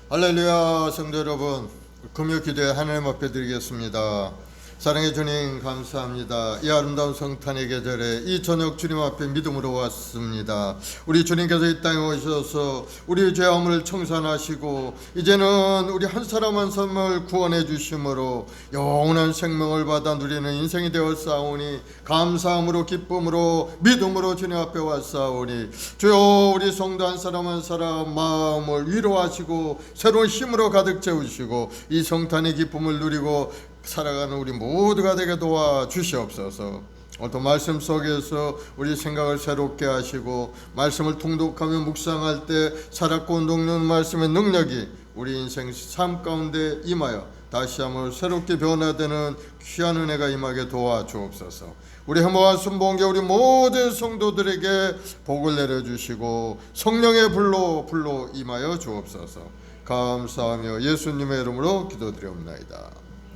할렐루야. 성도 여러분, 금요 기도에 하나님 앞에 드리겠습니다. 사랑의 주님 감사합니다. 이 아름다운 성탄의 계절에 이 저녁 주님 앞에 믿음으로 왔습니다. 우리 주님께서 이 땅에 오셔서 우리의 죄함을 청산하시고 이제는 우리 한 사람 한 사람을 구원해 주심으로 영원한 생명을 받아 누리는 인생이 되었사오니 감사함으로 기쁨으로 믿음으로 주님 앞에 왔사오니 주여, 우리 성도 한 사람 한 사람 마음을 위로하시고 새로운 힘으로 가득 채우시고 이 성탄의 기쁨을 누리고 살아가는 우리 모두가 되게 도와주시옵소서. 오늘도 말씀 속에서 우리 생각을 새롭게 하시고 말씀을 통독하며 묵상할 때 살았고 운동하는 말씀의 능력이 우리 인생 삶 가운데 임하여 다시 한번 새롭게 변화되는 귀한 은혜가 임하게 도와주옵소서. 우리 행복한 순복음교회 우리 모든 성도들에게 복을 내려주시고 성령의 불로 임하여 주옵소서. 감사하며 예수님의 이름으로 기도드리옵나이다.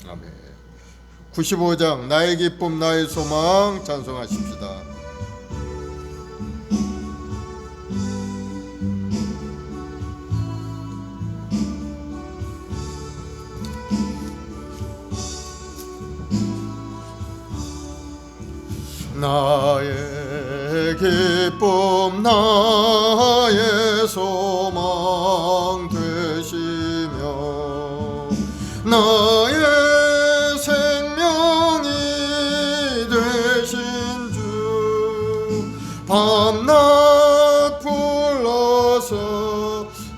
아멘. 95장 나의 기쁨 나의 소망 찬송하십시다. 나의 기쁨 나의 소망 되시며 나의 생명이 되신 주 밤낮 불러서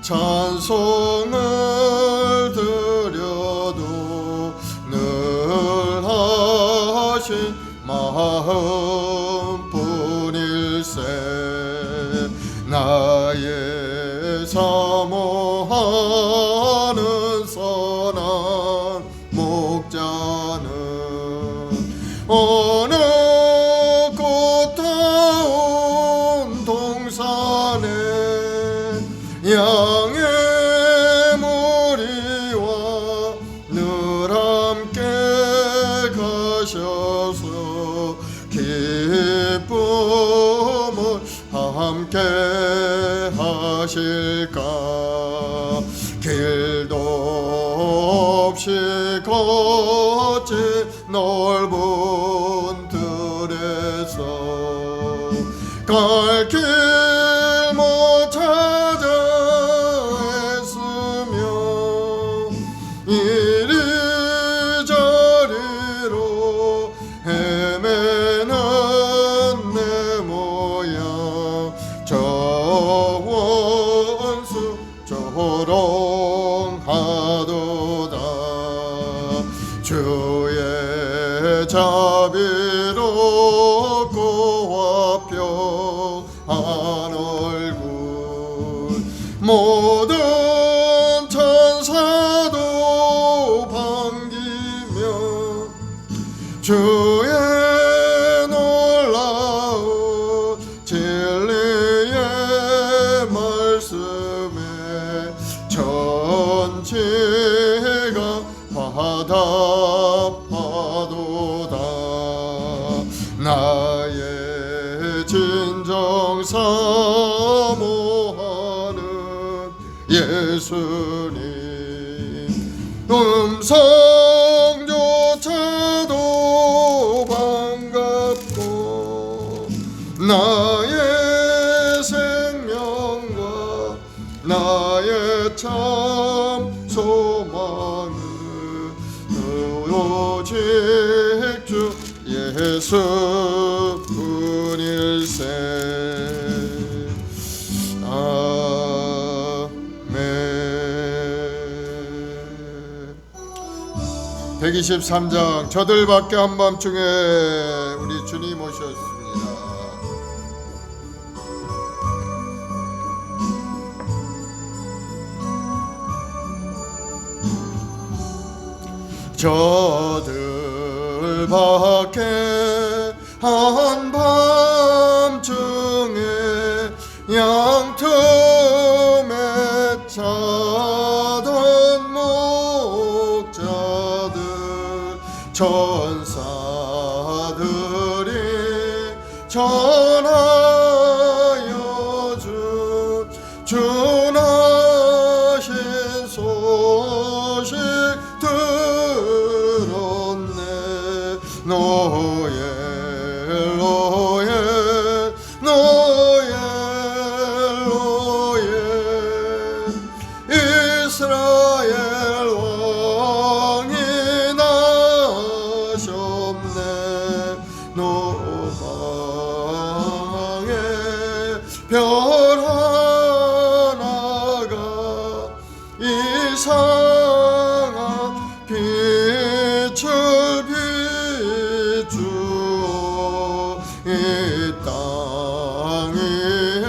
찬송을 드려도 늘 하신 마음뿐일세. 나의 사모하는 선한 목자는 어느 꽃다운 동산에 양의 무리와 늘 함께 가셔서 기쁨을 함께 하실까. 길도 없이 걷지 넓은 들에서 갈 길 못 찾아 애쓰며 이리저리로 헤매는 내 모양 저 원수 조롱하도다. 주의 자비롭고 화평한 얼굴 모든 천사도 반기며 주의 놀라운 진리의 말씀에 천지가 화답하도다. 나의 진정 사모하는 예수님 음성조차도 반갑고 나의 생명과 나의 참 소망은 오직 주 예수뿐일세. 아멘. 123장 저들 밖에 한밤중에 우리 주님 오셨습니다. 저들 밖에 한밤중에 양틈에 자던 목자들 천사들이 전하여 준 주나신 소 이스라엘 왕이 나셨네. 노방에 별 하나가 이상한 빛을 비추어 이 땅 위에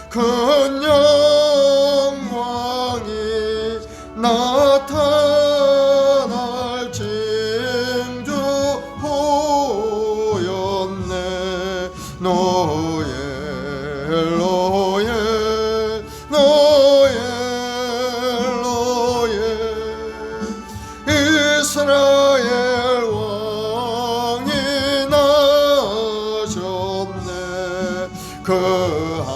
큰 영광이 나타날 징조 보였네. 노엘 노엘 노엘 노엘 이스라엘 왕이 나셨네. 그 한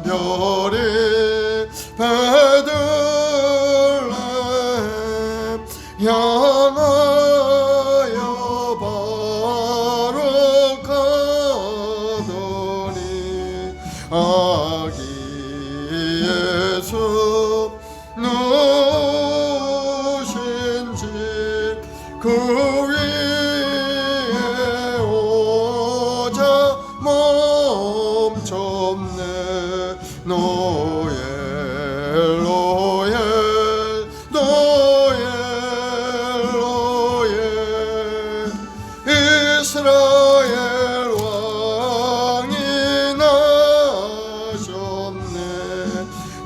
별이 베들레헴 향하여 바로 가더니 아기 예수 누신지 그 위에 오자 멈췄네. 노엘 노엘 노엘 노엘 이스라엘 왕이 나셨네.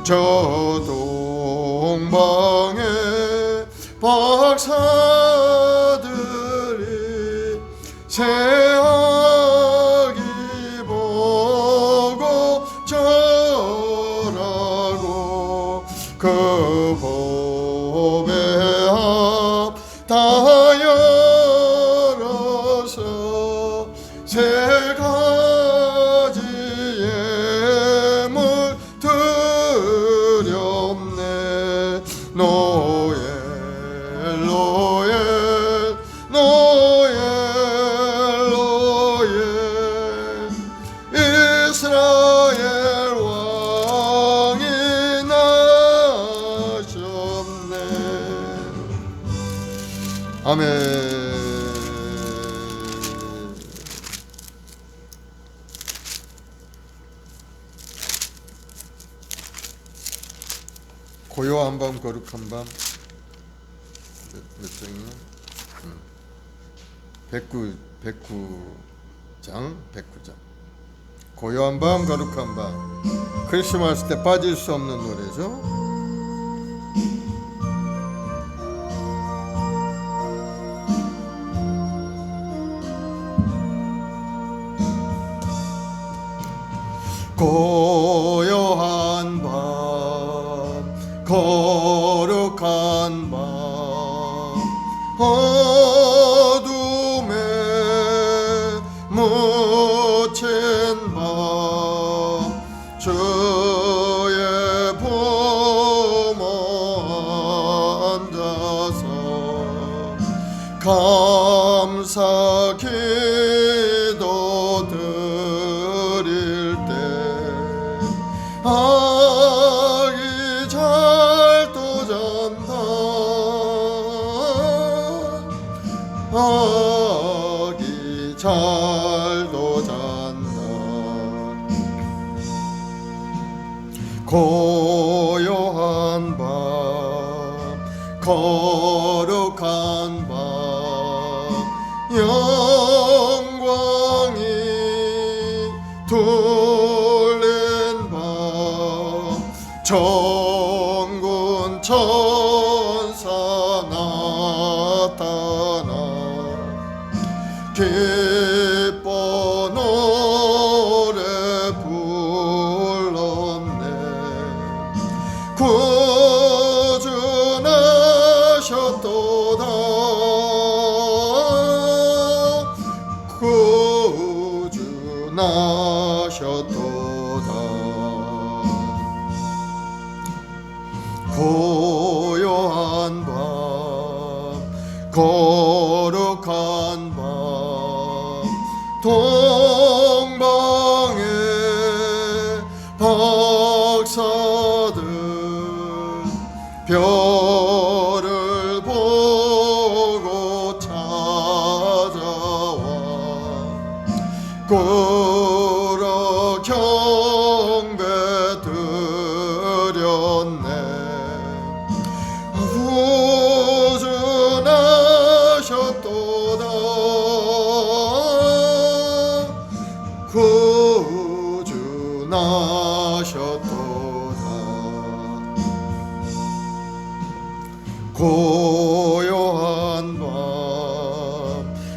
저 동방에 박사들이 새아기 보고 절하고 그 법의 앞 다 열어서 세 가지 예물 드렸네. 노엘 노엘 노엘 노엘 이스라엘 왕이 나셨네. 아멘. 고요한 밤 거룩한 밤 몇 장이야? 109장 고요한 밤 거룩한 밤 크리스마스 때 빠질 수 없는 노래죠. 고요한 밤 거룩한 밤 어둠에 묻힌 밤 주의 품 앉아서 감사 기도 드릴 때 아기 잘도 잔다. 아기 잘도 잔다. 고요한 밤 거룩한 밤 영광이 둘린 밤 천군 천사 나타나 기뻐 노래 불렀네. 구주나셨도다. 구주나셨도다. 고요한 밤 거룩한 밤 동방의 박사들 별을 보고 찾아와 꾸러 경배 드렸네. 구준하셨도다 구준하셨도다. 고요한 밤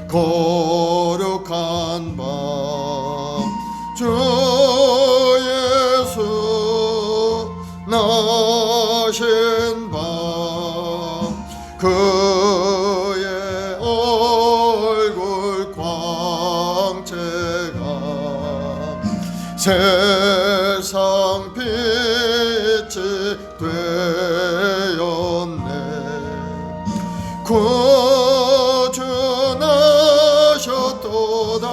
거룩한 밤 주 예수 나신 밤 그의 얼굴 광채가 세상 빛이 되었네. 구준하셨도다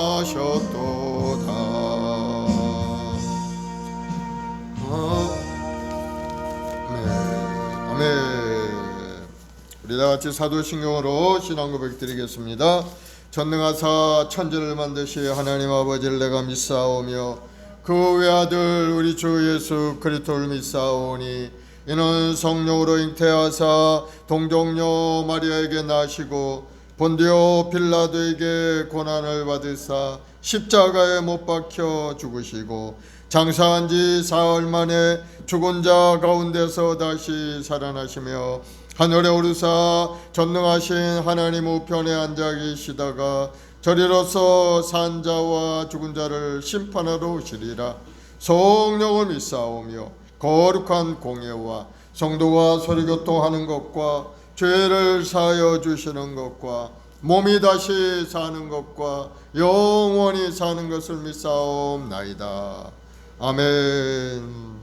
구준하셨도다. 아멘. 우리 다같이 사도신경으로 신앙 고백 드리겠습니다. 전능하사 천지를 만드시 하나님 아버지를 내가 믿사오며 그 외아들 우리 주 예수 그리스도를 믿사오니 이는 성령으로 잉태하사 동정녀 마리아에게 나시고 본디오 빌라도에게 고난을 받으사 십자가에 못 박혀 죽으시고 장사한 지 사흘 만에 죽은 자 가운데서 다시 살아나시며 하늘에 오르사 전능하신 하나님 우편에 앉아 계시다가 저리로서 산 자와 죽은 자를 심판하러 오시리라. 성령을 믿사오며 거룩한 공예와 성도가 서로교통하는 것과 죄를 사하여 주시는 것과 몸이 다시 사는 것과 영원히 사는 것을 믿사옵나이다. 아멘.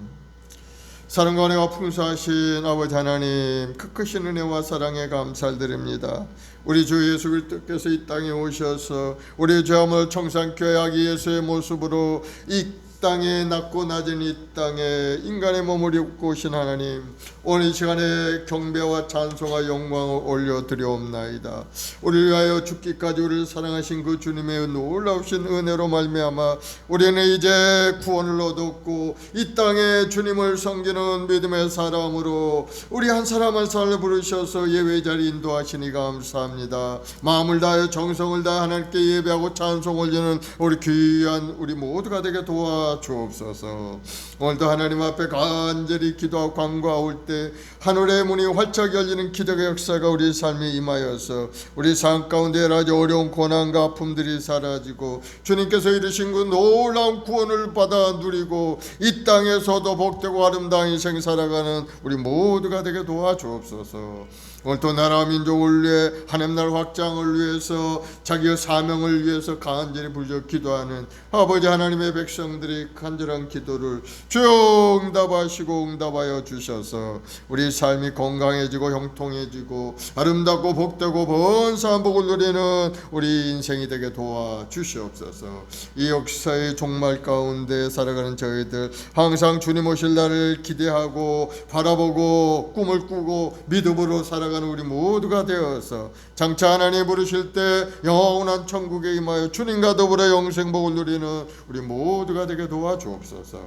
사랑과 은혜가 풍성하신 아버지 하나님, 크크신 은혜와 사랑에 감사드립니다. 우리 주 예수 그리스도께서 이 땅에 오셔서 우리 죄함을 청산케 하기 예수의 모습으로 이 땅에 낮고 낮은 이 땅에 인간의 몸을 입고 오신 하나님, 오늘 이 시간에 경배와 찬송과 영광을 올려드리옵나이다. 우리를 위하여 죽기까지 우리를 사랑하신 그 주님의 놀라우신 은혜로 말미암아 우리는 이제 구원을 얻었고 이 땅에 주님을 섬기는 믿음의 사람으로 우리 한 사람 한 사람을 부르셔서 예배자를 인도하시니 감사합니다. 마음을 다하여 정성을 다해 하나님께 예배하고 찬송 올리는 우리 귀한 우리 모두가 되게 도와주옵소서. 오늘도 하나님 앞에 간절히 기도하고 간구할 때 하늘의 문이 활짝 열리는 기적의 역사가 우리 삶에 임하여서 우리 삶 가운데 여러 가지 어려운 고난과 아픔들이 사라지고 주님께서 이루신 그 놀라운 구원을 받아 누리고 이 땅에서도 복되고 아름다운 인생 살아가는 우리 모두가 되게 도와주옵소서. 오늘 또 나라 민족을 위해 하나님 나라 확장을 위해서 자기의 사명을 위해서 간절히 부르짖어 기도하는 아버지 하나님의 백성들이 간절한 기도를 주여 응답하시고 응답하여 주셔서 우리 삶이 건강해지고 형통해지고 아름답고 복되고 번사한 복을 누리는 우리 인생이 되게 도와주시옵소서. 이 역사의 종말 가운데 살아가는 저희들 항상 주님 오실 날을 기대하고 바라보고 꿈을 꾸고 믿음으로 살아가는 우리 모두가 되어서 장차 하나님 부르실 때 영원한 천국에 임하여 주님과 더불어 영생복을 누리는 우리 모두가 되게 도와주옵소서.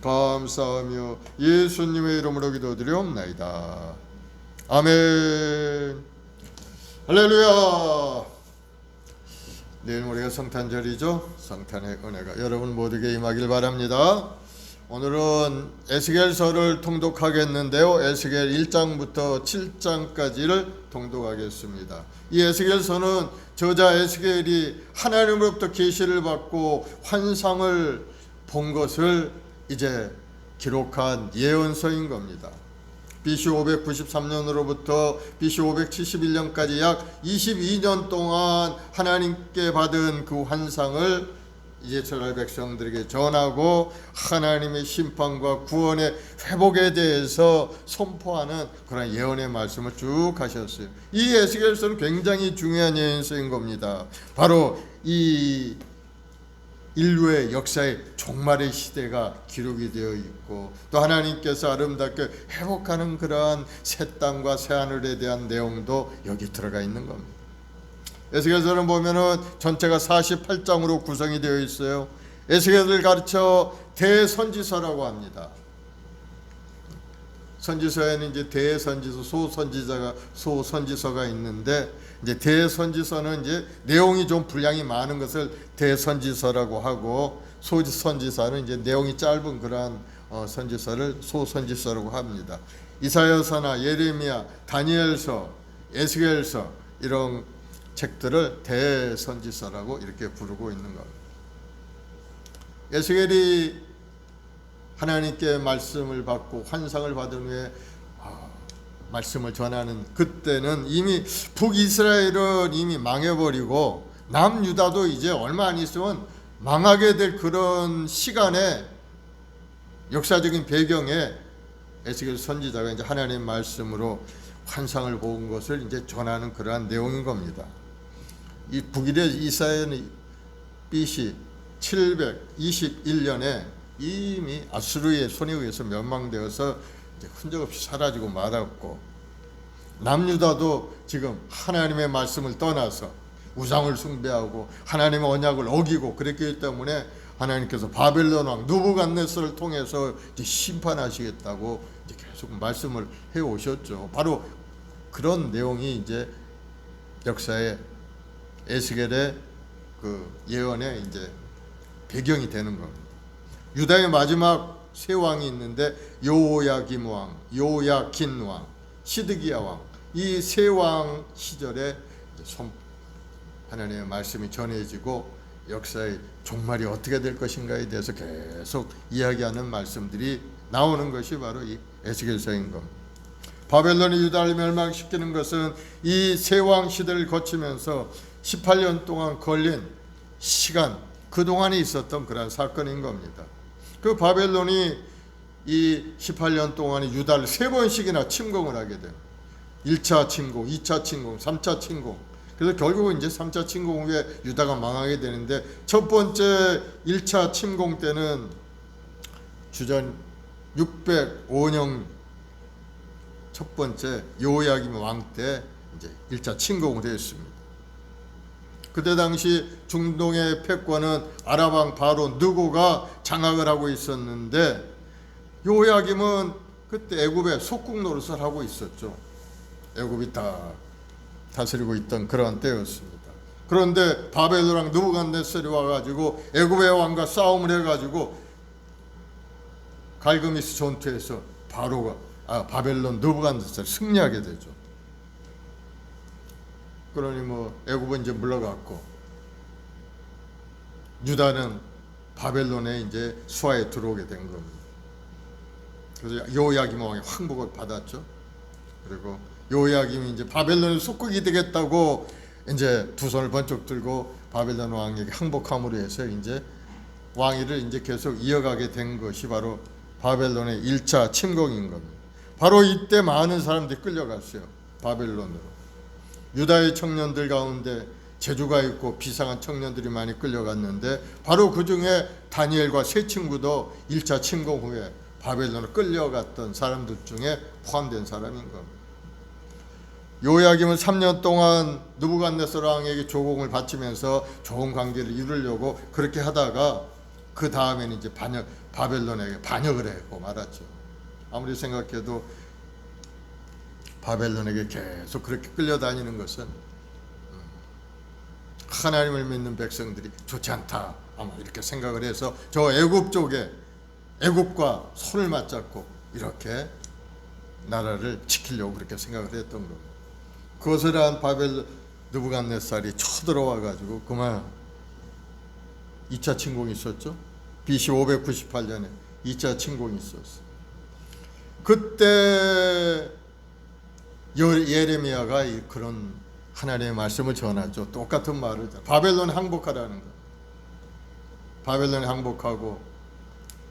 감사하며 예수님의 이름으로 기도드리옵나이다. 아멘. 할렐루야. 내일 모레가 성탄절이죠. 성탄의 은혜가 여러분 모두에게 임하길 바랍니다. 오늘은 에스겔서를 통독하겠는데요. 에스겔 1장부터 7장까지를 통독하겠습니다. 이 에스겔서는 저자 에스겔이 하나님으로부터 계시를 받고 환상을 본 것을 이제 기록한 예언서인 겁니다. BC 593년으로부터 BC 571년까지 약 22년 동안 하나님께 받은 그 환상을 이제 이스라엘 백성들에게 전하고 하나님의 심판과 구원의 회복에 대해서 선포하는 그런 예언의 말씀을 쭉 하셨어요. 이 에스겔서는 굉장히 중요한 예언서인 겁니다. 바로 이 인류의 역사의 종말의 시대가 기록이 되어 있고, 또 하나님께서 아름답게 회복하는 그러한 새 땅과 새 하늘에 대한 내용도 여기 들어가 있는 겁니다. 에스겔서는 보면은 전체가 48장으로 구성이 되어 있어요. 에스겔을 가르쳐 대선지서라고 합니다. 선지서에는 이제 대선지서, 소선지서가 있는데, 이제 대선지서는 이제 내용이 좀 분량이 많은 것을 대선지서라고 하고, 소선지서는 이제 내용이 짧은 그러한 선지서를 소선지서라고 합니다. 이사야서나 예레미야, 다니엘서, 에스겔서 이런 책들을 대선지서라고 이렇게 부르고 있는 겁니다. 에스겔이 하나님께 말씀을 받고 환상을 받은 후에 말씀을 전하는 그때는 이미 북이스라엘은 이미 망해버리고 남유다도 이제 얼마 안 있으면 망하게 될 그런 시간에, 역사적인 배경에 에스겔 선지자가 이제 하나님의 말씀으로 환상을 본 것을 이제 전하는 그러한 내용인 겁니다. 이 북이스라엘은 BC 721년에 이미 아수르의 손에 의해서 멸망되어서 이제 흔적 없이 사라지고 말았고, 남유다도 지금 하나님의 말씀을 떠나서 우상을 숭배하고 하나님의 언약을 어기고 그랬기 때문에 하나님께서 바벨론 왕 느부갓네살을 통해서 이제 심판하시겠다고 이제 계속 말씀을 해 오셨죠. 바로 그런 내용이 이제 역사의 에스겔의 그 예언의 이제 배경이 되는 겁니다. 유다의 마지막 세 왕이 있는데 요야김 왕, 요야킨 왕, 시드기야 왕, 이 세 왕 시절에 하나님의 말씀이 전해지고 역사의 종말이 어떻게 될 것인가에 대해서 계속 이야기하는 말씀들이 나오는 것이 바로 이 에스겔서인 겁니다. 바벨론이 유다를 멸망시키는 것은 이 세 왕 시대를 거치면서 18년 동안 걸린 시간, 그동안에 있었던 그런 사건인 겁니다. 그 바벨론이 이 18년 동안에 유다를 세 번씩이나 침공을 하게 돼요. 1차 침공, 2차 침공, 3차 침공. 그래서 결국은 이제 3차 침공 후에 유다가 망하게 되는데, 첫 번째 1차 침공 때는 주전 605년 첫 번째 요야김 왕 때 이제 1차 침공을 했습니다. 그때 당시 중동의 패권은 아랍왕 바로 느고가 장악을 하고 있었는데, 요야김은 그때 애굽의 속국 노릇을 하고 있었죠. 애굽이 다 다스리고 있던 그런 때였습니다. 그런데 바벨론 왕 느부갓네살이 와가지고 애굽의 왕과 싸움을 해가지고 갈그미스 전투에서 바벨론 느부갓네살이 승리하게 되죠. 그러니 애굽은 이제 물러갔고 유다는 바벨론에 이제 수하에 들어오게 된 겁니다. 그래서 요야김 왕이 항복을 받았죠. 그리고 요야김이 이제 바벨론의 속국이 되겠다고 이제 두 손을 번쩍 들고 바벨론 왕에게 항복함으로 해서 이제 왕위를 이제 계속 이어가게 된 것이 바로 바벨론의 1차 침공인 겁니다. 바로 이때 많은 사람들이 끌려갔어요. 바벨론으로. 유다의 청년들 가운데 재주가 있고 비상한 청년들이 많이 끌려갔는데, 바로 그 중에 다니엘과 세 친구도 1차 침공 후에 바벨론으로 끌려갔던 사람들 중에 포함된 사람인 겁니다. 요야김은 3년 동안 느부갓네살 왕에게 조공을 바치면서 좋은 관계를 이루려고 그렇게 하다가 그 다음에는 이제 바벨론에게 반역을 했고 말았죠. 아무리 생각해도 바벨론에게 계속 그렇게 끌려다니는 것은 하나님을 믿는 백성들이 좋지 않다, 아마 이렇게 생각을 해서 저 애굽 쪽에 애굽과 손을 맞잡고 이렇게 나라를 지키려고 그렇게 생각을 했던 겁니다. 그것을 한 느부갓네살이 쳐들어와 가지고 그만 2차 침공이 있었죠. BC 598년에 2차 침공이 있었어요. 그때 예레미야가 그런 하나님의 말씀을 전하죠. 똑같은 말을, 바벨론 항복하라는 거. 바벨론에 항복하고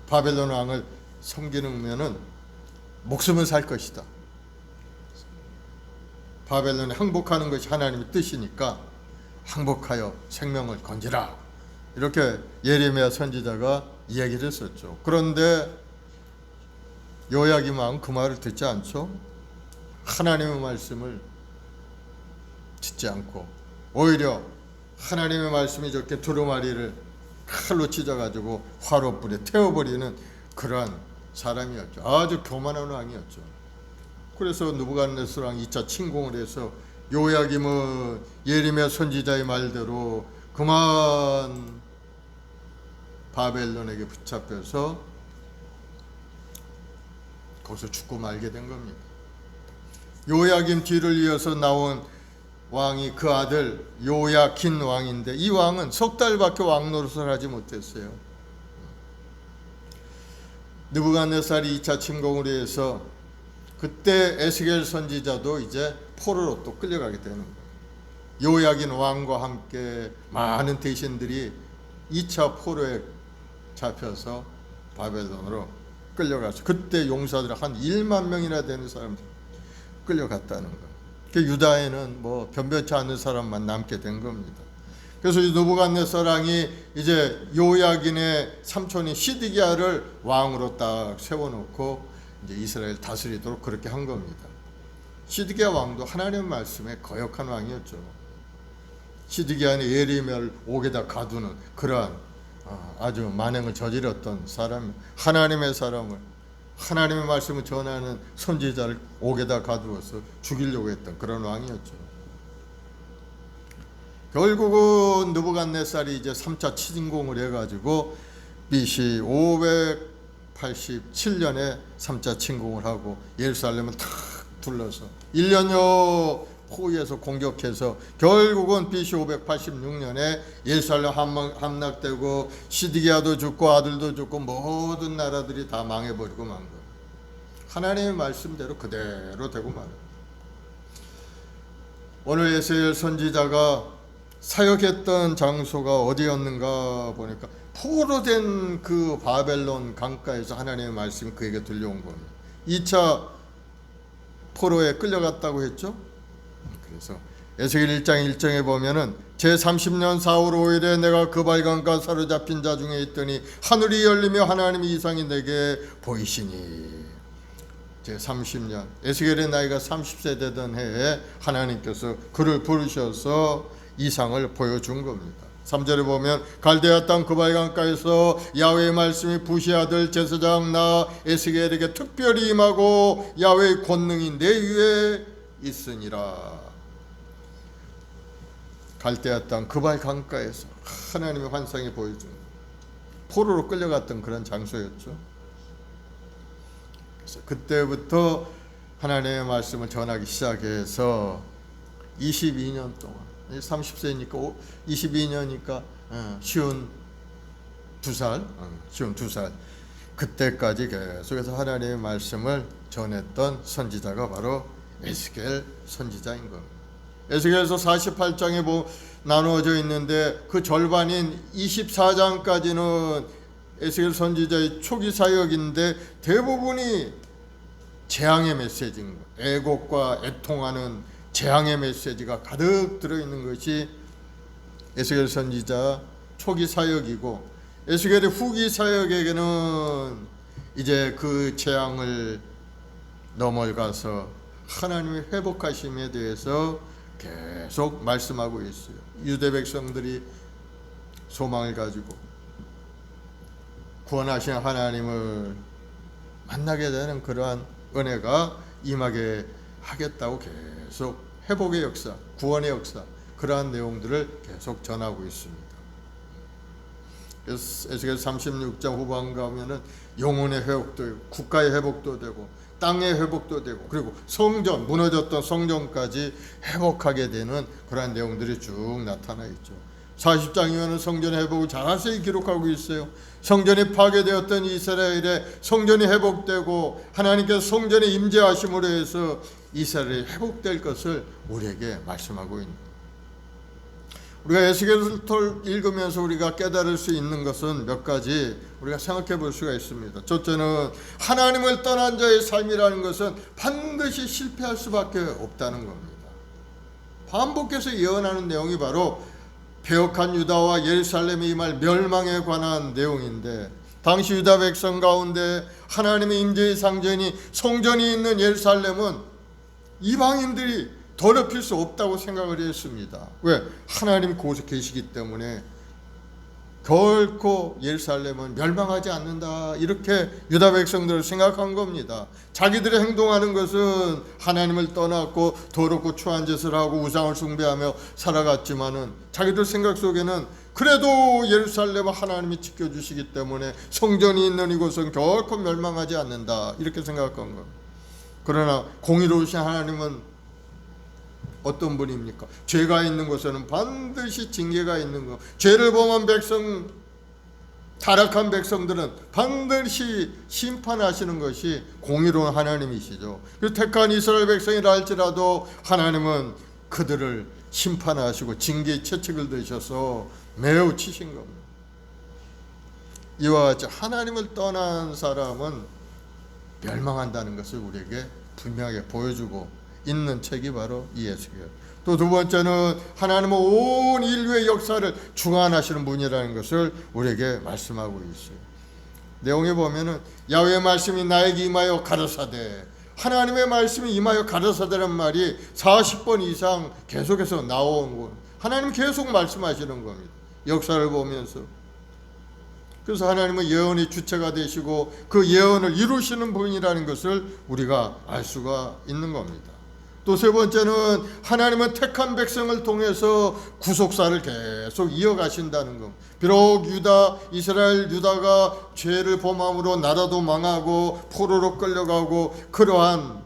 바벨론 왕을 섬기면은 목숨을 살 것이다. 바벨론에 항복하는 것이 하나님의 뜻이니까 항복하여 생명을 건지라. 이렇게 예레미야 선지자가 이야기를 했었죠. 그런데 요야김 왕은 그 말을 듣지 않죠. 하나님의 말씀을 듣지 않고 오히려 하나님의 말씀이 저렇게 두루마리를 칼로 찢어가지고 화롯불에 태워버리는 그러한 사람이었죠. 아주 교만한 왕이었죠. 그래서 느부갓네살 왕이 2차 침공을 해서 요야김은 예레미야 선지자의 말대로 그만 바벨론에게 붙잡혀서 거기서 죽고 말게 된 겁니다. 요야김 뒤를 이어서 나온 왕이 그 아들 요야킨 왕인데, 이 왕은 석 달밖에 왕 노릇을 하지 못했어요. 느부갓네살이 2차 침공을 해서 그때 에스겔 선지자도 이제 포로로 또 끌려가게 되는 거예요. 요야긴 왕과 함께 많은 대신들이 2차 포로에 잡혀서 바벨론으로 끌려가서 그때 용사들 한 1만 명이나 되는 사람들 끌려갔다는 거예요. 그 유다에는 뭐 변변치 않는 사람만 남게 된 겁니다. 그래서 이 느부갓네살 왕이 이제 요야긴의 삼촌인 시드기야를 왕으로 딱 세워놓고 이제 이스라엘 다스리도록 그렇게 한 겁니다. 시드기야 왕도 하나님의 말씀에 거역한 왕이었죠. 시드기야는 예레미야를 옥에다 가두는 그러한 아주 만행을 저질렀던 사람, 하나님의 사람을, 하나님의 말씀을 전하는 선지자를 옥에다 가두어서 죽이려고 했던 그런 왕이었죠. 결국은 느부갓네살이 이제 3차 침공을 해가지고 BC 587년에 3차 침공을 하고 예루살렘을 탁 둘러서 1년여 포위해서 공격해서 결국은 BC 586년에 예루살렘 함락되고 시드기야도 죽고 아들도 죽고 모든 나라들이 다 망해버리고 만 거예요. 하나님의 말씀대로 그대로 되고 말아요. 오늘 에스겔 선지자가 사역했던 장소가 어디였는가 보니까 포로된 그 바벨론 강가에서 하나님의 말씀이 그에게 들려온 겁니다. 2차 포로에 끌려갔다고 했죠. 그래서 에스겔 1장 1절에 보면은 제30년 4월 5일에 내가 그 발강가 사로잡힌 자 중에 있더니 하늘이 열리며 하나님의 이상이 내게 보이시니, 제30년 에스겔의 나이가 30세 되던 해에 하나님께서 그를 부르셔서 이상을 보여준 겁니다. 3절에 보면 갈대아 땅 그 발강가에서 야훼의 말씀이 부시 아들 제사장 나 에스겔에게 특별히 임하고 야훼의 권능이 내 위에 있으니라. 갈대아 땅 그 발강가에서 하나님의 환상이 보여준 포로로 끌려갔던 그런 장소였죠. 그래서 그때부터 하나님의 말씀을 전하기 시작해서 22년 동안, 30세니까 22년이니까 52살 그때까지 계속해서 하나님의 말씀을 전했던 선지자가 바로 에스겔 선지자인 겁니다. 에스겔서 48장에 나누어져 있는데 그 절반인 24장까지는 에스겔 선지자의 초기 사역인데 대부분이 재앙의 메시지인 거예요. 애곡과 애통하는 재앙의 메시지가 가득 들어있는 것이 에스겔 선지자 초기 사역이고, 에스겔의 후기 사역에게는 이제 그 재앙을 넘어가서 하나님의 회복하심에 대해서 계속 말씀하고 있어요. 유대 백성들이 소망을 가지고 구원하신 하나님을 만나게 되는 그러한 은혜가 임하게 하겠다고 계속 회복의 역사, 구원의 역사, 그러한 내용들을 계속 전하고 있습니다. 그래서 에스겔 36장 후반 가면은 영혼의 회복도 되고, 국가의 회복도 되고, 땅의 회복도 되고, 그리고 성전, 무너졌던 성전까지 회복하게 되는 그러한 내용들이 쭉 나타나 있죠. 40장이면 성전의 회복을 자세히 기록하고 있어요. 성전이 파괴되었던 이스라엘의 성전이 회복되고 하나님께서 성전에 임재하심으로 해서 이스라엘이 회복될 것을 우리에게 말씀하고 있는, 우리가 에스겔을 읽으면서 우리가 깨달을 수 있는 것은 몇 가지 우리가 생각해 볼 수가 있습니다. 첫째는 하나님을 떠난 자의 삶이라는 것은 반드시 실패할 수밖에 없다는 겁니다. 반복해서 예언하는 내용이 바로 패역한 유다와 예루살렘이 임할 멸망에 관한 내용인데, 당시 유다 백성 가운데 하나님의 임재의 상전이 성전이 있는 예루살렘은 이방인들이 더럽힐 수 없다고 생각을 했습니다. 왜? 하나님 곳에 계시기 때문에 결코 예루살렘은 멸망하지 않는다, 이렇게 유다 백성들을 생각한 겁니다. 자기들의 행동하는 것은 하나님을 떠났고 더럽고 추한 짓을 하고 우상을 숭배하며 살아갔지만은 자기들 생각 속에는 그래도 예루살렘은 하나님이 지켜주시기 때문에 성전이 있는 이곳은 결코 멸망하지 않는다, 이렇게 생각한 겁니다. 그러나 공의로우신 하나님은 어떤 분입니까? 죄가 있는 곳에는 반드시 징계가 있는 것. 죄를 범한 백성, 타락한 백성들은 반드시 심판하시는 것이 공의로운 하나님이시죠. 그 택한 이스라엘 백성이라 할지라도 하나님은 그들을 심판하시고 징계의 채찍을 드셔서 매우 치신 겁니다. 이와 같이 하나님을 떠난 사람은 멸망한다는 것을 우리에게 분명하게 보여주고 있는 책이 바로 이 에스겔. 또 두 번째는 하나님은 온 인류의 역사를 주관하시는 분이라는 것을 우리에게 말씀하고 있어요. 내용에 보면은 야훼의 말씀이 나에게 임하여 가라사대, 하나님의 말씀이 임하여 가라사대란 말이 40번 이상 계속해서 나온 거. 하나님 계속 말씀하시는 겁니다. 역사를 보면서. 그래서 하나님은 예언의 주체가 되시고 그 예언을 이루시는 분이라는 것을 우리가 알 수가 있는 겁니다. 또 세 번째는 하나님은 택한 백성을 통해서 구속사를 계속 이어가신다는 것. 비록 이스라엘 유다가 죄를 범함으로 나라도 망하고 포로로 끌려가고 그러한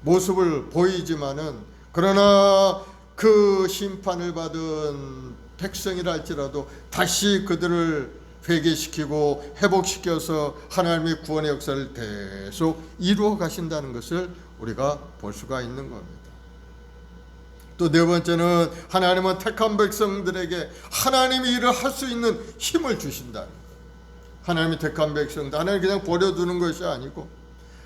모습을 보이지만은, 그러나 그 심판을 받은 백성이라 할지라도 다시 그들을 회개시키고 회복시켜서 하나님의 구원의 역사를 계속 이루어 가신다는 것을 우리가 볼 수가 있는 겁니다. 또 네 번째는 하나님은 택한 백성들에게 하나님이 일을 할 수 있는 힘을 주신다는 것. 하나님이 택한 백성들, 하나님 그냥 버려두는 것이 아니고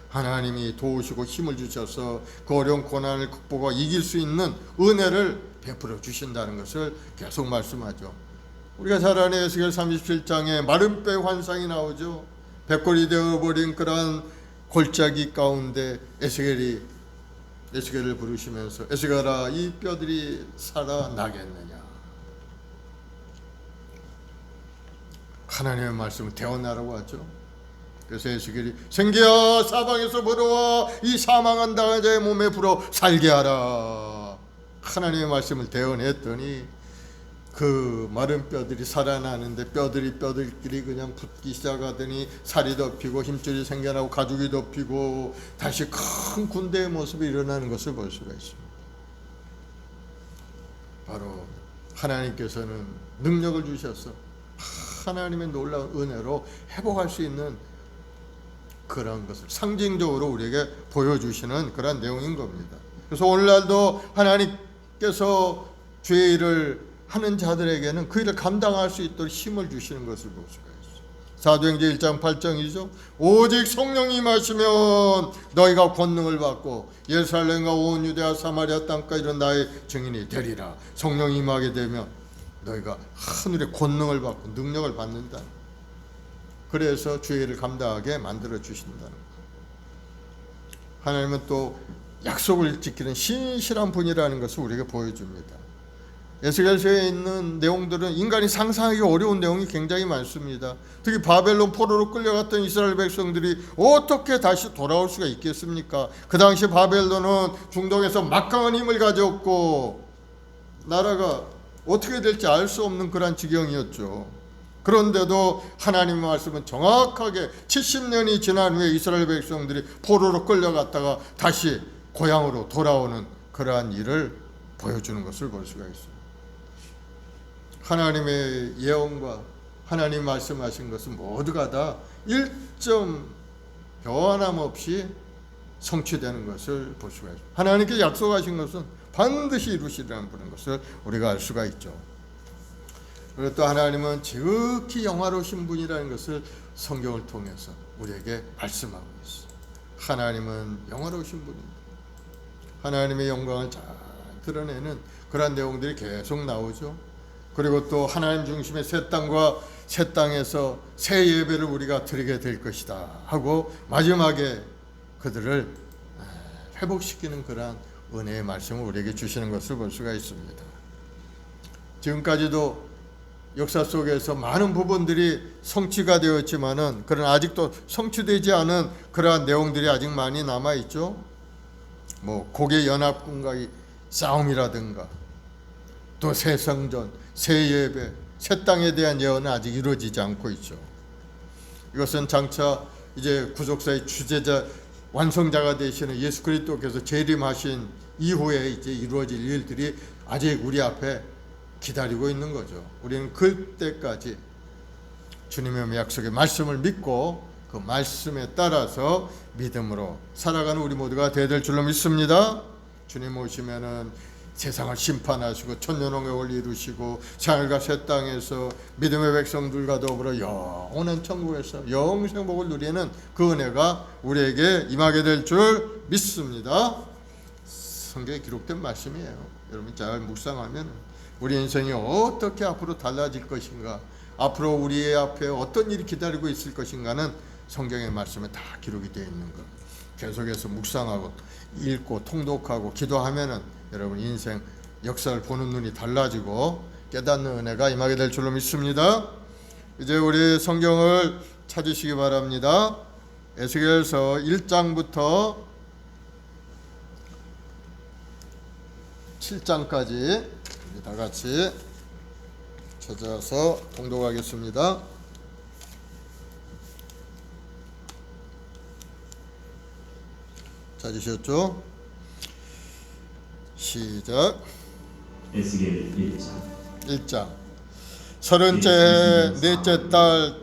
하나님이 도우시고 힘을 주셔서 그 어려운 고난을 극복하고 이길 수 있는 은혜를 베풀어 주신다는 것을 계속 말씀하죠. 우리가 잘 아는 에스겔 37장에 마른 뼈의 환상이 나오죠. 백골이 되어버린 그러한 골짜기 가운데 에스겔을 부르시면서 에스겔아, 이 뼈들이 살아나겠느냐. 하나님의 말씀을 대언하라고 하죠. 그래서 에스겔이 생기야, 사방에서 불어와 이 사망한 자의 몸에 불어 살게 하라. 하나님의 말씀을 대언했더니 그 마른 뼈들이 살아나는데 뼈들끼리 그냥 붙기 시작하더니 살이 덮이고 힘줄이 생겨나고 가죽이 덮이고 다시 큰 군대의 모습이 일어나는 것을 볼 수가 있습니다. 바로 하나님께서는 능력을 주셔서 하나님의 놀라운 은혜로 회복할 수 있는 그런 것을 상징적으로 우리에게 보여주시는 그런 내용인 겁니다. 그래서 오늘날도 하나님께서 죄의 일을 하는 자들에게는 그 일을 감당할 수 있도록 힘을 주시는 것을 볼 수가 있어요. 사도행전 1장 8절이죠. 오직 성령이 임하시면 너희가 권능을 받고 예루살렘과 온 유대와 사마리아 땅까지 이런 나의 증인이 되리라. 성령이 임하게 되면 너희가 하늘의 권능을 받고 능력을 받는다. 그래서 주의 일을 감당하게 만들어 주신다는 것. 하나님은 또 약속을 지키는 신실한 분이라는 것을 우리에게 보여줍니다. 에스겔서에 있는 내용들은 인간이 상상하기 어려운 내용이 굉장히 많습니다. 특히 바벨론 포로로 끌려갔던 이스라엘 백성들이 어떻게 다시 돌아올 수가 있겠습니까? 그 당시 바벨론은 중동에서 막강한 힘을 가졌고 나라가 어떻게 될지 알 수 없는 그런 지경이었죠. 그런데도 하나님의 말씀은 정확하게 70년이 지난 후에 이스라엘 백성들이 포로로 끌려갔다가 다시 고향으로 돌아오는 그러한 일을 보여주는 것을 볼 수가 있습니다. 하나님의 예언과 하나님 말씀하신 것은 모두가 다 1점 변함 없이 성취되는 것을 볼 수가 있습니다. 하나님께 약속하신 것은 반드시 이루시리라는 것을 우리가 알 수가 있죠. 그리고 또 하나님은 지극히 영화로우신 분이라는 것을 성경을 통해서 우리에게 말씀하고 있어요. 하나님은 영화로우신 분입니다. 하나님의 영광을 잘 드러내는 그런 내용들이 계속 나오죠. 그리고 또 하나님 중심의 새 땅과 새 땅에서 새 예배를 우리가 드리게 될 것이다 하고 마지막에 그들을 회복시키는 그러한 은혜의 말씀을 우리에게 주시는 것을 볼 수가 있습니다. 지금까지도 역사 속에서 많은 부분들이 성취가 되었지만은 그러나 아직도 성취되지 않은 그러한 내용들이 아직 많이 남아 있죠. 뭐 고개 연합군과의 싸움이라든가 또 새 성전, 새 예배, 새 땅에 대한 예언은 아직 이루어지지 않고 있죠. 이것은 장차 이제 구속사의 주제자 완성자가 되시는 예수 그리스도께서 재림하신 이후에 이제 이루어질 일들이 아직 우리 앞에 기다리고 있는 거죠. 우리는 그때까지 주님의 약속의 말씀을 믿고 그 말씀에 따라서 믿음으로 살아가는 우리 모두가 되야 될 줄로 믿습니다. 주님 오시면은 세상을 심판하시고 천년왕국을 이루시고 하늘과 새 땅에서 믿음의 백성들과 더불어 영원한 천국에서 영생복을 누리는 그 은혜가 우리에게 임하게 될 줄 믿습니다. 성경에 기록된 말씀이에요. 여러분 잘 묵상하면 우리 인생이 어떻게 앞으로 달라질 것인가, 앞으로 우리 앞에 어떤 일이 기다리고 있을 것인가는 성경의 말씀에 다 기록이 되어 있는 것. 계속해서 묵상하고 읽고 통독하고 기도하면은 여러분 인생 역사를 보는 눈이 달라지고 깨닫는 은혜가 임하게 될 줄로 믿습니다. 이제 우리 성경을 찾으시기 바랍니다. 에스겔서 1장부터 7장까지 다 같이 찾아서 통독하겠습니다. 찾으셨죠? 시작. 에스겔 1장. 30째 해 넷째 달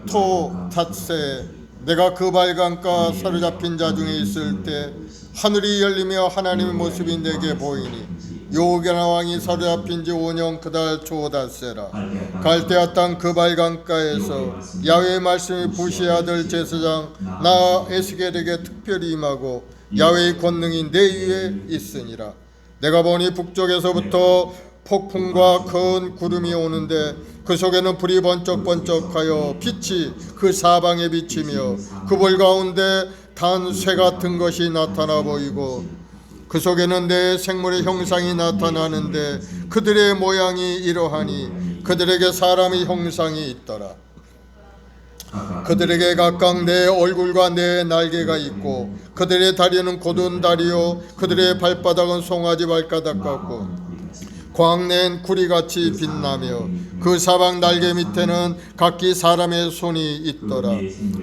토닷새 내가 그 발강가 사로잡힌 자 중에 있을 때 하늘이 열리며 하나님의 모습이 내게 보이니 요게나 왕이 사로잡힌 지 5년 그달 초닷새라. 갈대아 땅 그 발강가에서 야훼의 말씀이 부시 아들 제사장 나 에스겔에게 특별히 임하고 야훼의 권능이 내 위에 있으니라. 내가 보니 북쪽에서부터 폭풍과 큰 구름이 오는데 그 속에는 불이 번쩍번쩍하여 빛이 그 사방에 비치며 그 불 가운데 단 쇠 같은 것이 나타나 보이고 그 속에는 내 생물의 형상이 나타나는데 그들의 모양이 이러하니 그들에게 사람의 형상이 있더라. 그들에게 각각 내 얼굴과 내 날개가 있고 그들의 다리는 곧은 다리요 그들의 발바닥은 송아지 발가락 같고 광낸 구리같이 빛나며 그 사방 날개 밑에는 각기 사람의 손이 있더라.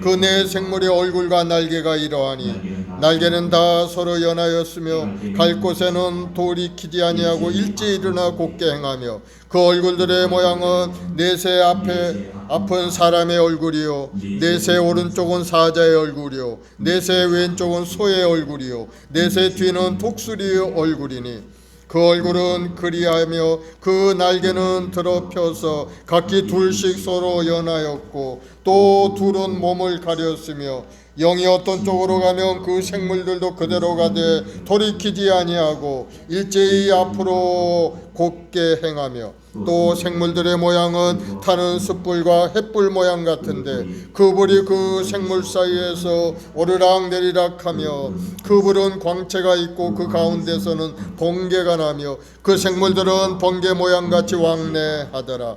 그 네 생물의 얼굴과 날개가 이러하니 날개는 다 서로 연하였으며 갈 곳에는 돌이키지 아니하고 일제히 일어나 곧게 행하며 그 얼굴들의 모양은 넷의 앞은 사람의 얼굴이요 넷의 오른쪽은 사자의 얼굴이요 넷의 왼쪽은 소의 얼굴이요 넷의 뒤는 독수리의 얼굴이니 그 얼굴은 그리하며 그 날개는 더럽혀서 각기 둘씩 서로 연하였고 또 둘은 몸을 가렸으며 영이 어떤 쪽으로 가면 그 생물들도 그대로 가되 돌이키지 아니하고 일제히 앞으로 곧게 행하며 또 생물들의 모양은 타는 숯불과 햇불 모양 같은데 그 불이 그 생물 사이에서 오르락 내리락 하며 그 불은 광채가 있고 그 가운데서는 번개가 나며 그 생물들은 번개 모양같이 왕래하더라.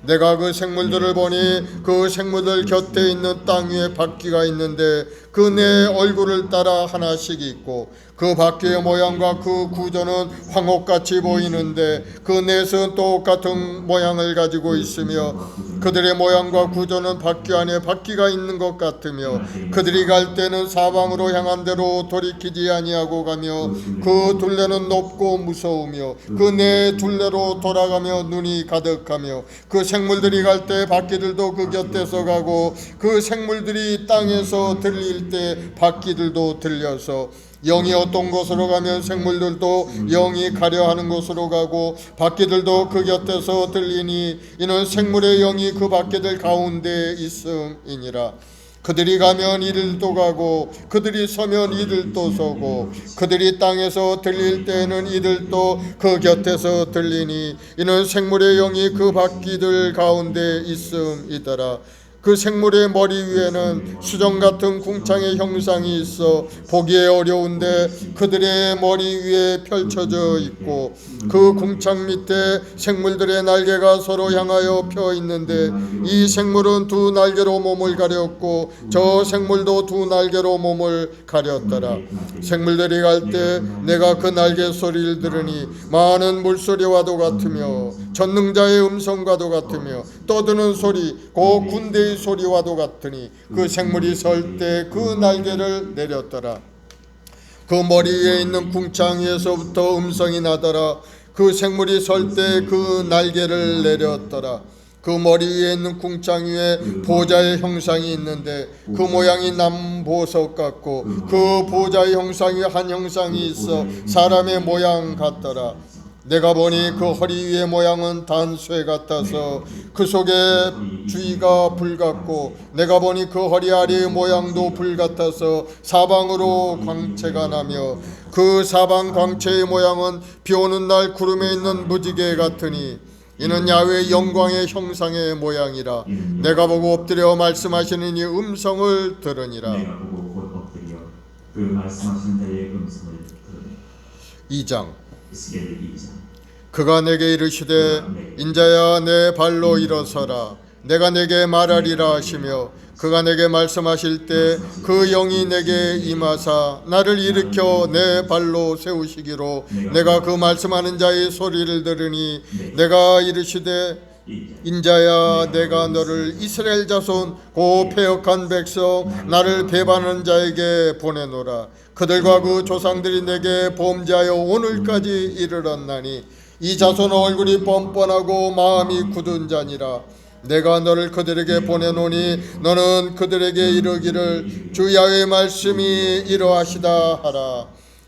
내가 그 생물들을 보니 그 생물들 곁에 있는 땅 위에 바퀴가 있는데 그 네 얼굴을 따라 하나씩 있고 그 바퀴의 모양과 그 구조는 황옥같이 보이는데 그 넷은 똑같은 모양을 가지고 있으며 그들의 모양과 구조는 바퀴 안에 바퀴가 있는 것 같으며 그들이 갈 때는 사방으로 향한 대로 돌이키지 아니하고 가며 그 둘레는 높고 무서우며 그 네 둘레로 돌아가며 눈이 가득하며 그 생물들이 갈 때 바퀴들도 그 곁에서 가고 그 생물들이 땅에서 들릴 때 바퀴들도 들려서 영이 어떤 곳으로 가면 생물들도 영이 가려 하는 곳으로 가고 바퀴들도 그 곁에서 들리니 이는 생물의 영이 그 바퀴들 가운데 있음이니라. 그들이 가면 이들도 가고 그들이 서면 이들도 서고 그들이 땅에서 들릴 때에는 이들도 그 곁에서 들리니 이는 생물의 영이 그 바퀴들 가운데 있음이더라. 그 생물의 머리 위에는 수정 같은 궁창의 형상이 있어 보기에 어려운데 그들의 머리 위에 펼쳐져 있고 그 궁창 밑에 생물들의 날개가 서로 향하여 펴 있는데 이 생물은 두 날개로 몸을 가렸고 저 생물도 두 날개로 몸을 가렸더라. 생물들이 갈 때 내가 그 날개 소리를 들으니 많은 물소리와도 같으며 전능자의 음성과도 같으며 떠드는 소리 곧 군대의 소리와도 같으니 그 생물이 설 때 그 날개를 내렸더라. 그 머리 위에 있는 궁창 위에서부터 음성이 나더라. 그 생물이 설 때 그 날개를 내렸더라. 그 머리 위에 있는 궁창 위에 보좌의 형상이 있는데 그 모양이 남보석 같고 그 보좌의 형상 위에 한 형상이 있어 사람의 모양 같더라. 내가 보니 그 허리 위의 모양은 단쇠 같아서 그 속에 주위가 불 같고 내가 보니 그 허리 아래의 모양도 불 같아서 사방으로 광채가 나며 그 사방 광채의 모양은 비 오는 날 구름에 있는 무지개 같으니 이는 야훼의 영광의 형상의 모양이라. 내가 보고 엎드려 말씀하시는 이 음성을 들으니라. 내가 보고 곧 엎드려 그 말씀하시는 자의 음성을 들으니. 2장. 에스겔 2장. 그가 내게 이르시되 인자야 내 발로 일어서라. 내가 내게 말하리라 하시며 그가 내게 말씀하실 때 그 영이 내게 임하사 나를 일으켜 내 발로 세우시기로 내가 그 말씀하는 자의 소리를 들으니 내가 이르시되 인자야 내가 너를 이스라엘 자손 고 패역한 백성 나를 배반하는 자에게 보내노라. 그들과 그 조상들이 내게 범죄하여 오늘까지 이르렀나니 이 자손 얼굴이 뻔뻔하고 마음이 굳은 자니라. 내가 너를 그들에게 보내노니 너는 그들에게 이르기를 주 야훼의 말씀이 이러하시다 하라.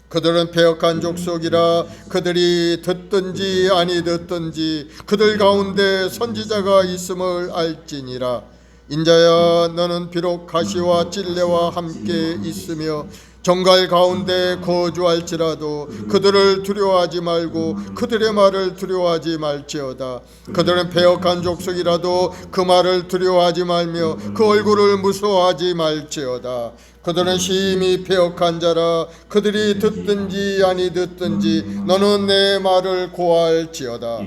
그들은 패역한 족속이라. 그들이 듣든지 아니 듣든지 그들 가운데 선지자가 있음을 알지니라. 인자야 너는 비록 가시와 찔레와 함께 있으며 정갈 가운데 거주할지라도 그들을 두려워하지 말고 그들의 말을 두려워하지 말지어다. 그들은 패역한 족속이라도 그 말을 두려워하지 말며 그 얼굴을 무서워하지 말지어다. 그들은 심히 패역한 자라. 그들이 듣든지 아니 듣든지 너는 내 말을 고할지어다.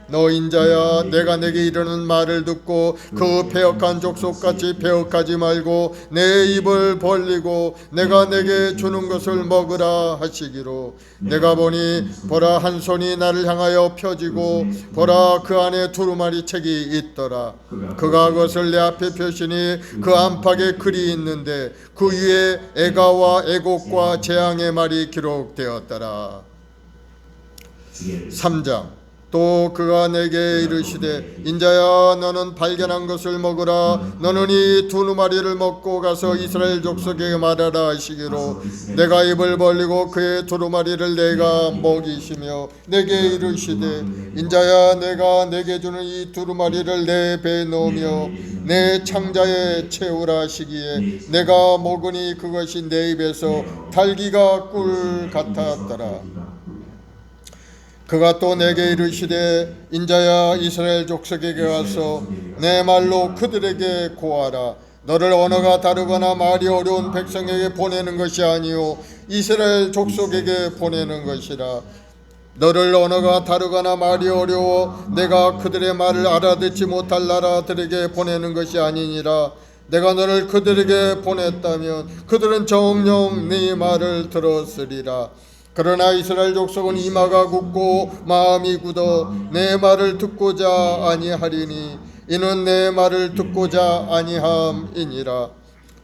너 인자야 내가 내게 이르는 말을 듣고 그 패역한 족속같이 패역하지 말고 내 입을 벌리고 내가 내게 주는 것을 먹으라 하시기로. 내가 보니 보라 한 손이 나를 향하여 펴지고 보라 그 안에 두루마리 책이 있더라. 그가 그것을 내 앞에 펴시니 그 안팎에 글이 있는데 그 위에 애가와 애곡과 재앙의 말이 기록되었더라. 3장. 또 그가 내게 이르시되 인자야 너는 발견한 것을 먹으라. 너는 이 두루마리를 먹고 가서 이스라엘 족속에게 말하라 하시기로 내가 입을 벌리고 그의 두루마리를 내가 먹이시며 내게 이르시되 인자야 내가 내게 주는 이 두루마리를 내 배에 넣으며 내 창자에 채우라 하시기에 내가 먹으니 그것이 내 입에서 달기가 꿀 같았더라. 그가 또 내게 이르시되 인자야 이스라엘 족속에게 가서 내 말로 그들에게 고하라. 너를 언어가 다르거나 말이 어려운 백성에게 보내는 것이 아니요 이스라엘 족속에게 보내는 것이라. 너를 언어가 다르거나 말이 어려워 내가 그들의 말을 알아듣지 못할 나라들에게 보내는 것이 아니니라. 내가 너를 그들에게 보냈다면 그들은 정녕 네 말을 들었으리라. 그러나 이스라엘 족속은 이마가 굳고 마음이 굳어 내 말을 듣고자 아니하리니 이는 내 말을 듣고자 아니함이니라.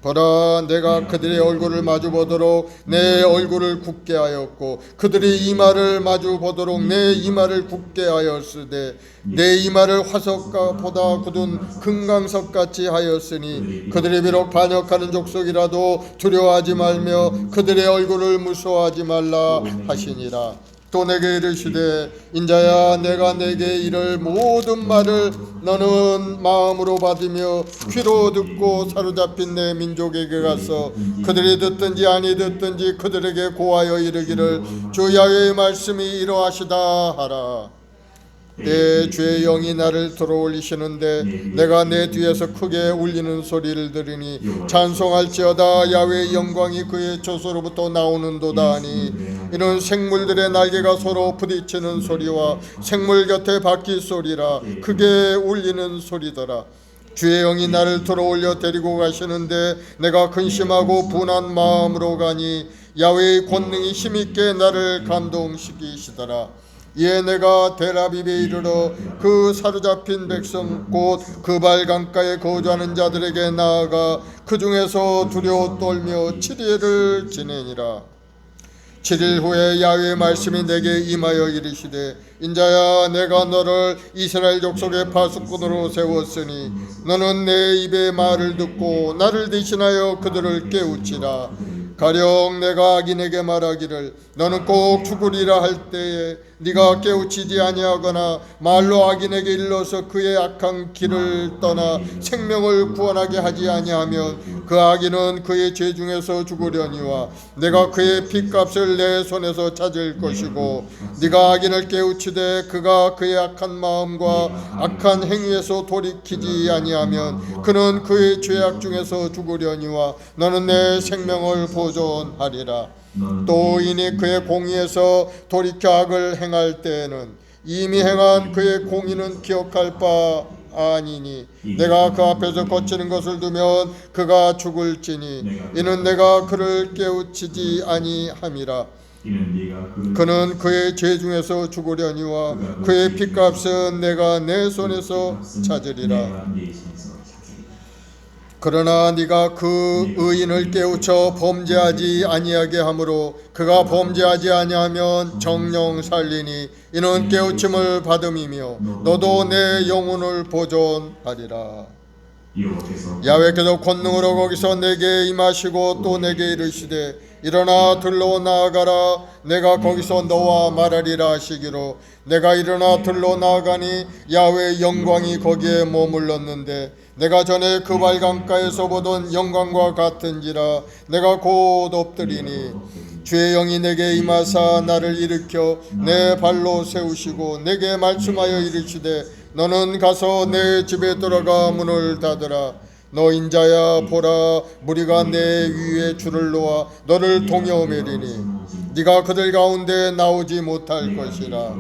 보라 내가 그들의 얼굴을 마주 보도록 내 얼굴을 굳게 하였고 그들의 이마를 마주 보도록 내 이마를 굳게 하였으되 내 이마를 화석보다 굳은 금강석같이 하였으니 그들이 비록 반역하는 족속이라도 두려워하지 말며 그들의 얼굴을 무서워하지 말라 하시니라. 또 내게 이르시되 인자야 내가 내게 이를 모든 말을 너는 마음으로 받으며 귀로 듣고 사로잡힌 내 민족에게 가서 그들이 듣든지 아니 듣든지 그들에게 고하여 이르기를 주 야훼의 말씀이 이러하시다 하라. 내 주의 영이 나를 들어올리시는데 내가 내 뒤에서 크게 울리는 소리를 들으니 찬송할지어다. 야훼의 영광이 그의 조소로부터 나오는도다 하니 이는 생물들의 날개가 서로 부딪히는 소리와 생물 곁에 바퀴 소리라 크게 울리는 소리더라. 주의 영이 나를 들어올려 데리고 가시는데 내가 근심하고 분한 마음으로 가니 야훼의 권능이 힘있게 나를 감동시키시더라. 이에 내가 델아비브에 이르러 그 사로잡힌 백성 곧 그발 강가에 거주하는 자들에게 나아가 그 중에서 두려워 떨며 7일을 지내니라. 7일 후에 야훼의 말씀이 내게 임하여 이르시되 인자야 내가 너를 이스라엘 족속의 파수꾼으로 세웠으니 너는 내 입의 말을 듣고 나를 대신하여 그들을 깨우치라. 가령 내가 악인에게 말하기를 너는 꼭 죽으리라 할 때에 네가 깨우치지 아니하거나 말로 악인에게 일러서 그의 악한 길을 떠나 생명을 구원하게 하지 아니하면 그 악인은 그의 죄 중에서 죽으려니와 내가 그의 핏값을 내 손에서 찾을 것이고 네가 악인을 깨우치되 그가 그의 악한 마음과 악한 행위에서 돌이키지 아니하면 그는 그의 죄악 중에서 죽으려니와 너는 내 생명을 보존하리라. 또 이니 그의 공의에서 돌이켜 악을 행할 때에는 이미 행한 그의 공의는 기억할 바 아니니 내가 그 앞에서 거치는 것을 두면 그가 죽을지니 이는 내가 그를 깨우치지 아니함이라. 그는 그의 죄 중에서 죽으려니와 그의 핏값은 내가 내 손에서 찾으리라. 그러나 네가 그 의인을 깨우쳐 범죄하지 아니하게 하므로 그가 범죄하지 아니하면 정령 살리니 이는 깨우침을 받음이며 너도 내 영혼을 보존하리라. 야훼께서 권능으로 거기서 내게 임하시고 또 내게 이르시되 일어나 들로 나아가라. 내가 거기서 너와 말하리라 하시기로 내가 일어나 들로 나아가니 야훼의 영광이 거기에 머물렀는데 내가 전에 그발 강가에서 보던 영광과 같은지라. 내가 곧 엎드리니 주의 영이 내게 임하사 나를 일으켜 내 발로 세우시고 내게 말씀하여 이르시되 너는 가서 내 집에 들어가 문을 닫으라. 너 인자야 보라 무리가 내 위에 줄을 놓아 너를 동여매리니 네가 그들 가운데 나오지 못할 것이라.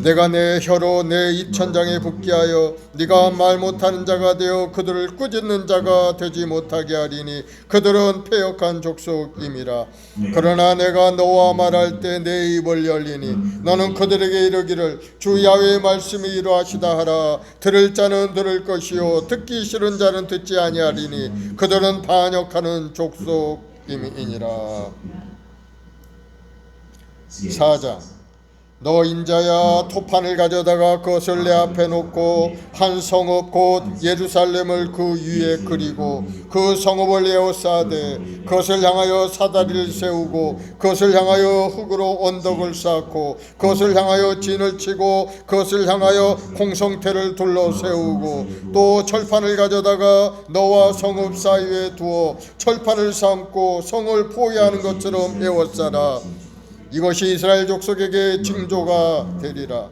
내가 내 혀로 내 입천장에 붙게 하여 네가 말 못하는 자가 되어 그들을 꾸짖는 자가 되지 못하게 하리니 그들은 패역한 족속임이라. 그러나 내가 너와 말할 때 내 입을 열리니 너는 그들에게 이르기를 주 야훼의 말씀이 이러하시다 하라. 들을 자는 들을 것이요 듣기 싫은 자는 듣지 아니하리니 그들은 반역하는 족속임이니라. 4장 너 인자야 토판을 가져다가 그것을 내 앞에 놓고 한 성읍 곧 예루살렘을 그 위에 그리고 그 성읍을 에워싸되 그것을 향하여 사다리를 세우고 그것을 향하여 흙으로 언덕을 쌓고 그것을 향하여 진을 치고 그것을 향하여 공성태를 둘러 세우고 또 철판을 가져다가 너와 성읍 사이에 두어 철판을 삼고 성을 포위하는 것처럼 에워싸라. 이것이 이스라엘 족속에게 징조가 되리라.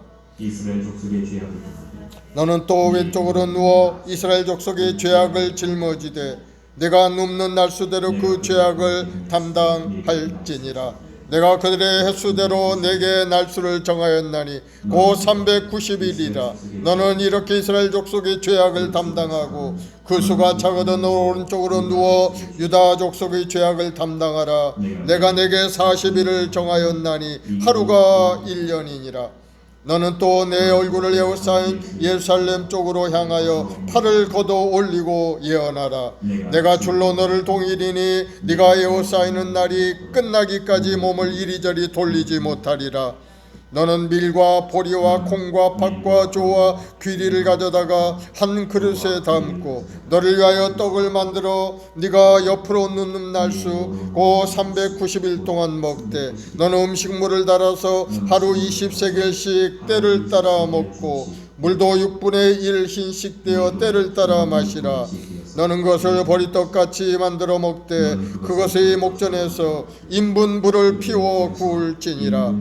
너는 또 왼쪽으로 누워 이스라엘 족속의 죄악을 짊어지되 내가 눕는 날수대로 그 죄악을 담당할지니라. 내가 그들의 횟수대로 내게 날수를 정하였나니 곧 390일이라. 너는 이렇게 이스라엘 족속의 죄악을 담당하고 그 수가 작거든 오른쪽으로 누워 유다 족속의 죄악을 담당하라. 내가 내게 40일을 정하였나니 하루가 1년이니라. 너는 또 내 얼굴을 에워싸인 예루살렘 쪽으로 향하여 팔을 걷어 올리고 예언하라. 내가 줄로 너를 동일이니 네가 에워싸이는 날이 끝나기까지 몸을 이리저리 돌리지 못하리라. 너는 밀과 보리와 콩과 팥과 조와 귀리를 가져다가 한 그릇에 담고 너를 위하여 떡을 만들어 네가 옆으로 누는 날수 고 390일 동안 먹되 너는 음식물을 달아서 하루 20세겔씩 때를 따라 먹고 물도 6분의 1 흰식되어 때를 따라 마시라. 너는 그것을 보리떡같이 만들어 먹되 그것의 목전에서 인분 불을 피워 구울지니라.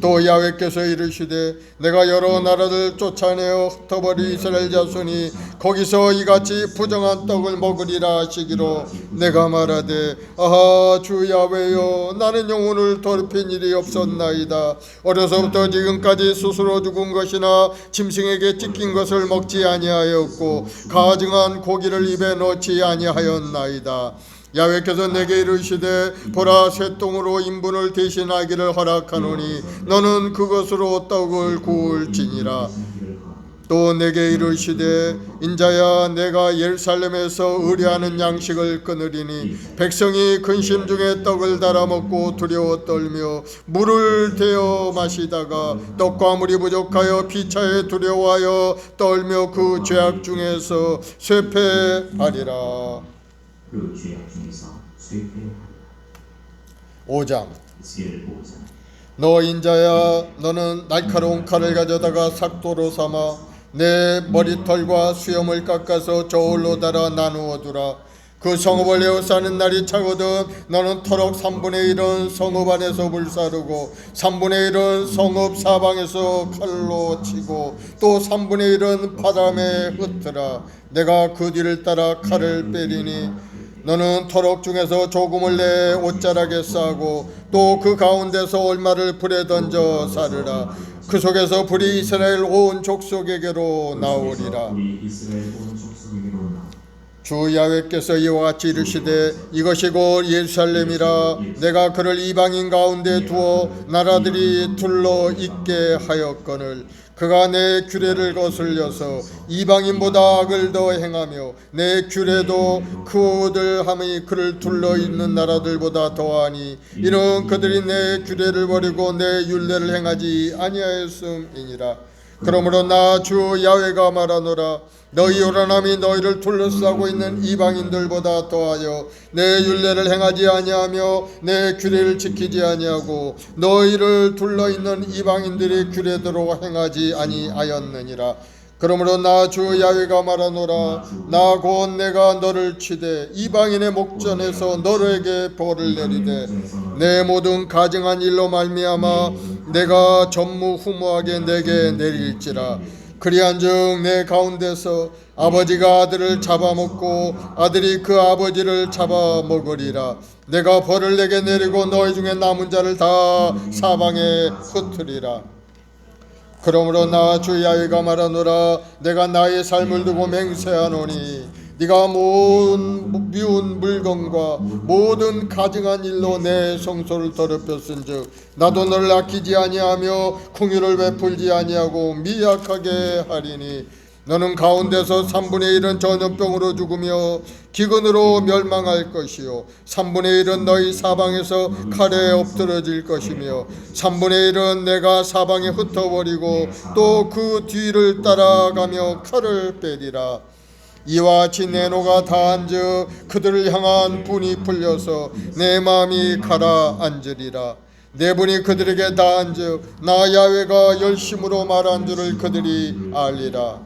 또 야훼께서 이르시되 내가 여러 나라를 쫓아내어 흩어버린 이스라엘 자손이 거기서 이같이 부정한 떡을 먹으리라 하시기로 내가 말하되 아하 주 야훼여 나는 영혼을 더럽힌 일이 없었나이다. 어려서부터 지금까지 스스로 죽은 것이나 짐승에게 찢긴 것을 먹지 아니하였고 가증한 고기를 입에 넣지 아니하였나이다. 야훼께서 내게 이르시되 보라 쇠똥으로 인분을 대신하기를 허락하노니 너는 그것으로 떡을 구울지니라. 또 내게 이르시되 인자야 내가 예루살렘에서 의뢰하는 양식을 끊으리니 백성이 근심 중에 떡을 달아 먹고 두려워 떨며 물을 데워 마시다가 떡과 물이 부족하여 피차에 두려워하여 떨며 그 죄악 중에서 쇠폐하리라. 그 죄악 중에서 쇠퇴하리라. 5장 에스겔 5장. 너 인자야 너는 날카로운 칼을 가져다가 삭도로 삼아 내 머리털과 수염을 깎아서 저울로 달아 나누어 두라. 그 성읍을 에워싸는 날이 차거든 너는 터럭 3분의 1은 성읍 안에서 불사르고 3분의 1은 성읍 사방에서 칼로 치고 또 3분의 1은 바람에 흩으라. 내가 그 뒤를 따라 칼을 빼리니 너는 터럭 중에서 조금을 내 옷자락에 싸고 또 그 가운데서 얼마를 불에 던져 사르라. 그 속에서 불이 이스라엘 온 족속에게로 나오리라. 주 야훼께서 이와 같이 이르시되 이것이 곧 예루살렘이라. 내가 그를 이방인 가운데 두어 나라들이 둘러 있게 하였거늘 그가 내 규례를 거슬려서 이방인보다 악을 더 행하며 내 규례도 그들 함이 그를 둘러 있는 나라들보다 더하니 이는 그들이 내 규례를 버리고 내 율례를 행하지 아니하였음이니라. 그러므로 나 주 야훼가 말하노라. 너희 요란함이 너희를 둘러싸고 있는 이방인들보다 더하여 내 율례를 행하지 아니하며 내 규례를 지키지 아니하고 너희를 둘러있는 이방인들의 규례대로 행하지 아니하였느니라. 그러므로 나 주 야훼가 말하노라. 나 곧 내가 너를 치되 이방인의 목전에서 너에게 벌을 내리되 내 모든 가증한 일로 말미암아 내가 전무후무하게 내게 내릴지라. 그리한즉 내 가운데서 아버지가 아들을 잡아먹고 아들이 그 아버지를 잡아먹으리라. 내가 벌을 내게 내리고 너희 중에 남은 자를 다 사방에 흩으리라. 그러므로 나 주 야훼가 말하노라. 내가 나의 삶을 두고 맹세하노니 네가 미운 물건과 모든 가증한 일로 내 성소를 더럽혔은즉 나도 너를 아끼지 아니하며 긍휼을 베풀지 아니하고 미약하게 하리니 너는 가운데서 3분의 1은 전염병으로 죽으며 기근으로 멸망할 것이요 3분의 1은 너희 사방에서 칼에 엎드러질 것이며 3분의 1은 내가 사방에 흩어버리고 또 그 뒤를 따라가며 칼을 빼리라. 이와 같이 내 노가 다한즉 그들을 향한 분이 풀려서 내 마음이 가라앉으리라. 내 분이 그들에게 다한즉 나 야훼가 열심으로 말한 줄을 그들이 알리라.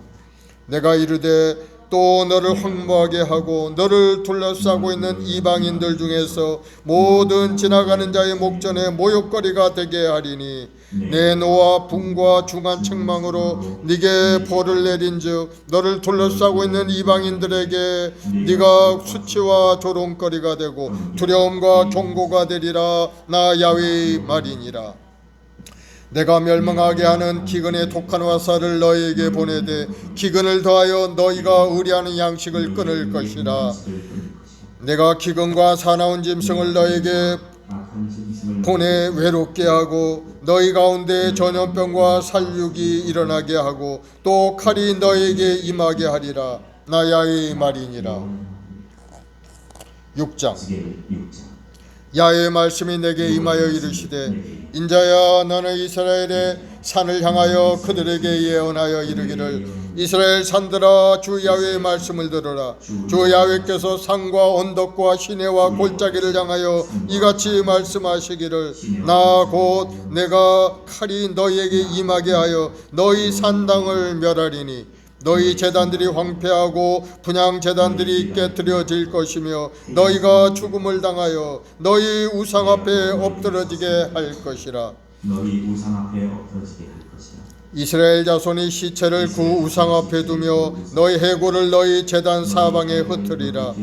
내가 이르되 또 너를 황무하게 하고 너를 둘러싸고 있는 이방인들 중에서 모든 지나가는 자의 목전에 모욕거리가 되게 하리니 내 노와 분과 중한 책망으로 네게 벌을 내린즉 너를 둘러싸고 있는 이방인들에게 네가 수치와 조롱거리가 되고 두려움과 경고가 되리라. 나 야훼의 말이니라. 내가 멸망하게 하는 기근의 독한 화살을 너희에게 보내되 기근을 더하여 너희가 의뢰하는 양식을 끊을 것이라. 내가 기근과 사나운 짐승을 너희에게 보내 외롭게 하고 너희 가운데 전염병과 살육이 일어나게 하고 또 칼이 너희에게 임하게 하리라. 나 야훼의 말이니라. 6장 야훼의 말씀이 내게 임하여 이르시되 인자야 너는 이스라엘의 산을 향하여 그들에게 예언하여 이르기를 이스라엘 산들아 주 야훼의 말씀을 들으라. 주 야훼께서 산과 언덕과 시내와 골짜기를 향하여 이같이 말씀하시기를 나 곧 내가 칼이 너희에게 임하게 하여 너희 산당을 멸하리니 너희 제단들이 황폐하고 분향 제단들이 깨뜨려질 것이며 너희가 죽음을 당하여 너희 우상 앞에 엎드러지게 할 것이라. 너희 우상 앞에 엎드러지게 할 것이라. 이스라엘 자손이 시체를 그 우상 앞에 두며 너희 해골을 너희 제단 사방에 흩으리라.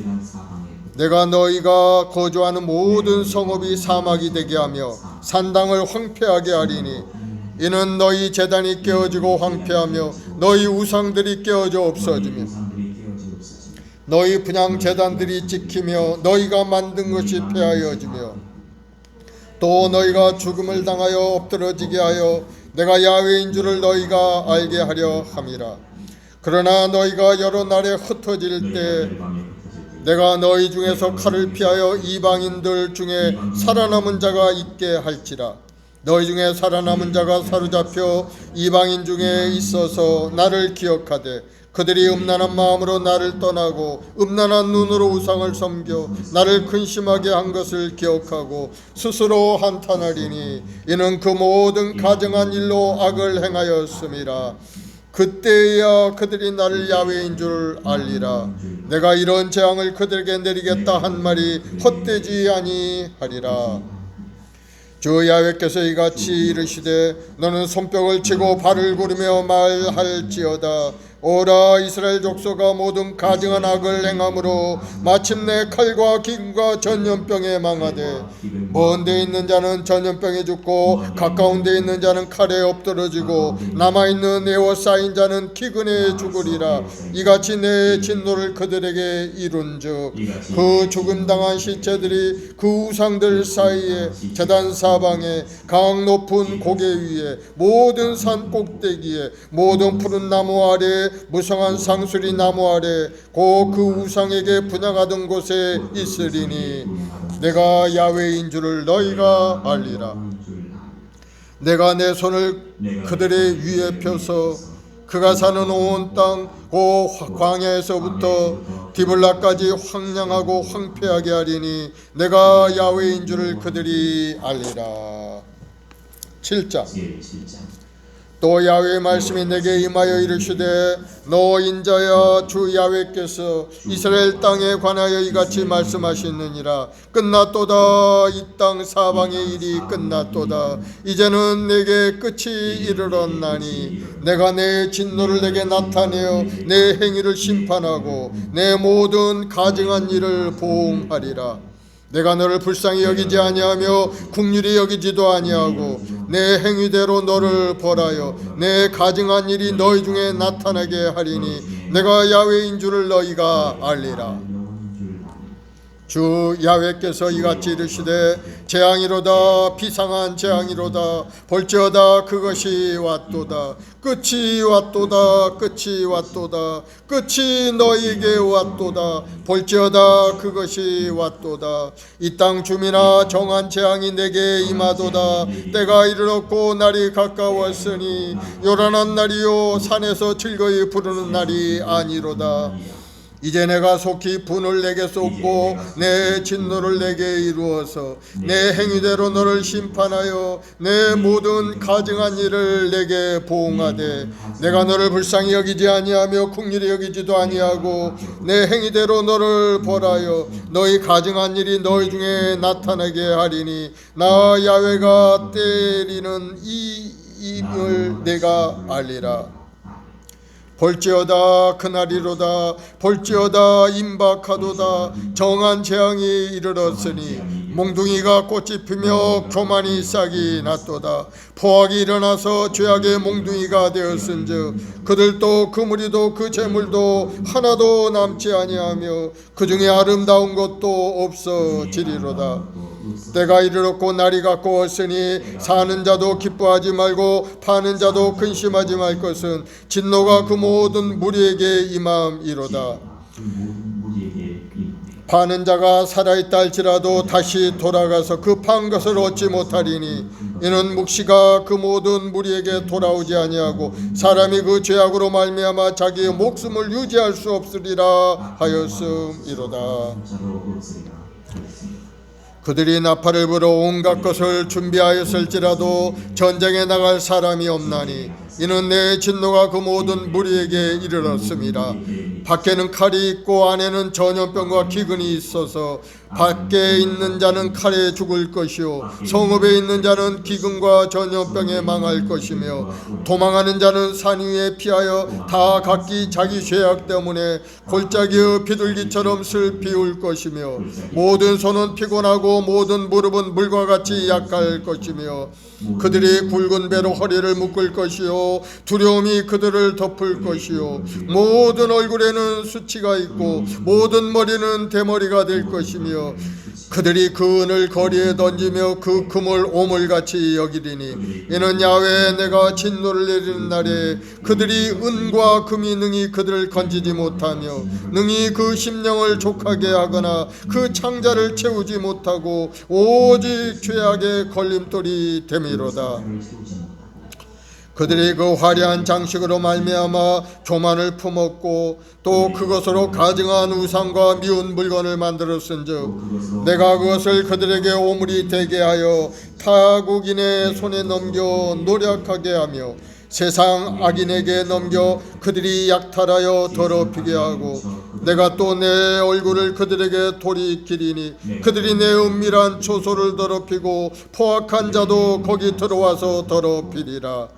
내가 너희가 거주하는 모든 성읍이 사막이 되게 하며 산당을 황폐하게 하리니 이는 너희 제단이 깨어지고 황폐하며 너희 우상들이 깨어져 없어지며 너희 분향 제단들이 지키며 너희가 만든 것이 폐하여지며 또 너희가 죽음을 당하여 엎드러지게 하여 내가 야훼인 줄을 너희가 알게 하려 함이라. 그러나 너희가 여러 날에 흩어질 때 내가 너희 중에서 칼을 피하여 이방인들 중에 살아남은 자가 있게 할지라. 너희 중에 살아남은 자가 사로잡혀 이방인 중에 있어서 나를 기억하되 그들이 음란한 마음으로 나를 떠나고 음란한 눈으로 우상을 섬겨 나를 근심하게 한 것을 기억하고 스스로 한탄하리니 이는 그 모든 가증한 일로 악을 행하였음이라. 그때야 그들이 나를 야훼인 줄 알리라. 내가 이런 재앙을 그들에게 내리겠다 한 말이 헛되지 아니하리라. 주 야훼께서 이같이 이르시되 너는 손뼉을 치고 발을 구르며 말할지어다. 오라 이스라엘 족속아 모든 가증한 악을 행함으로 마침내 칼과 기근과 전염병에 망하되 먼 데 있는 자는 전염병에 죽고 가까운 데 있는 자는 칼에 엎드러지고 남아있는 에워싸인 자는 기근에 죽으리라. 이같이 내 진노를 그들에게 이룬즉 그 죽음당한 시체들이 그 우상들 사이에 제단 사방에 강 높은 고개 위에 모든 산 꼭대기에 모든 푸른 나무 아래 무성한 상수리 나무 아래 고 그 우상에게 분양하던 곳에 있으리니 내가 야훼인 줄을 너희가 알리라. 내가 내 손을 그들의 위에 펴서 그가 사는 온 땅 고 광야에서부터 디블라까지 황량하고 황폐하게 하리니 내가 야훼인 줄을 그들이 알리라. 7장. 또 야훼의 말씀이 내게 임하여 이르시되 너 인자야 주 야훼께서 이스라엘 땅에 관하여 이같이 말씀하시느니라. 끝났도다. 이 땅 사방의 일이 끝났도다. 이제는 내게 끝이 이르렀나니 내가 내 진노를 내게 나타내어 내 행위를 심판하고 내 모든 가증한 일을 보응하리라. 내가 너를 불쌍히 여기지 아니하며 긍휼히 여기지도 아니하고 내 행위대로 너를 벌하여 내 가증한 일이 너희 중에 나타나게 하리니 내가 야훼인 줄을 너희가 알리라. 주 야훼께서 이같이 이르시되 재앙이로다. 비상한 재앙이로다. 볼지어다. 그것이 왔도다. 끝이 왔도다. 끝이 왔도다. 끝이 너희에게 왔도다. 볼지어다. 그것이 왔도다. 이 땅 주민아 정한 재앙이 내게 임하도다. 때가 이르렀고 날이 가까웠으니 요란한 날이요 산에서 즐거이 부르는 날이 아니로다. 이제 내가 속히 분을 내게 쏟고 내 진노를 내게 이루어서 내 행위대로 너를 심판하여 내 모든 가증한 일을 내게 보응하되 내가 너를 불쌍히 여기지 아니하며 긍휼히 여기지도 아니하고 내 행위대로 너를 벌하여 너희 가증한 일이 너희 중에 나타나게 하리니 나 야훼가 때리는 이 임을 내가 알리라. 볼지어다. 그날이로다. 볼지어다. 임박하도다. 정한 재앙이 이르렀으니 몽둥이가 꽃이 피며 교만이 싹이 났도다. 포악이 일어나서 죄악의 몽둥이가 되었은즉 그들도 그 무리도 그 재물도 하나도 남지 아니하며 그 중에 아름다운 것도 없어지리로다. 때가 이르렀고 날이 가까웠으니 사는 자도 기뻐하지 말고 파는 자도 근심하지 말 것은 진노가 그 모든 무리에게 임함이로다. 파는 자가 살아있다 할지라도 다시 돌아가서 그 판 것을 얻지 못하리니 이는 묵시가 그 모든 무리에게 돌아오지 아니하고 사람이 그 죄악으로 말미암아 자기의 목숨을 유지할 수 없으리라 하였음이로다. 자도 없으리라 하였습니다. 그들이 나팔을 불어 온갖 것을 준비하였을지라도 전쟁에 나갈 사람이 없나니 이는 내 진노가 그 모든 무리에게 이르렀습니다. 밖에는 칼이 있고 안에는 전염병과 기근이 있어서 밖에 있는 자는 칼에 죽을 것이요 성읍에 있는 자는 기근과 전염병에 망할 것이며 도망하는 자는 산 위에 피하여 다 각기 자기 죄악 때문에 골짜기의 비둘기처럼 슬피 울 것이며 모든 손은 피곤하고 모든 무릎은 물과 같이 약할 것이며 그들이 굵은 배로 허리를 묶을 것이요 두려움이 그들을 덮을 것이요 모든 얼굴에는 수치가 있고 모든 머리는 대머리가 될 것이며 그들이 그 은을 거리에 던지며 그 금을 오물같이 여기리니 이는 야외에 내가 진노를 내리는 날에 그들이 은과 금이 능히 그들을 건지지 못하며 능히 그 심령을 족하게 하거나 그 창자를 채우지 못하고 오직 죄악의 걸림돌이 됨이로다. 그들이 그 화려한 장식으로 말미암아 교만을 품었고 또 그것으로 가증한 우상과 미운 물건을 만들었은즉 내가 그것을 그들에게 오물이 되게 하여 타국인의 손에 넘겨 노력하게 하며 세상 악인에게 넘겨 그들이 약탈하여 더럽히게 하고 내가 또 내 얼굴을 그들에게 돌이키리니 그들이 내 은밀한 초소를 더럽히고 포악한 자도 거기 들어와서 더럽히리라.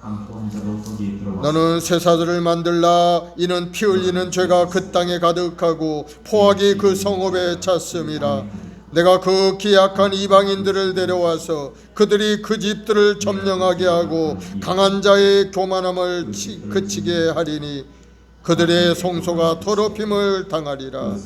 너는 쇠사슬을 만들라. 이는 피 흘리는 죄가 그 땅에 가득하고 포악이 그 성읍에 찼음이라. 내가 그 기약한 이방인들을 데려와서 그들이 그 집들을 점령하게 하고 강한 자의 교만함을 그치게 하리니 그들의 성소가 더럽힘을 당하리라.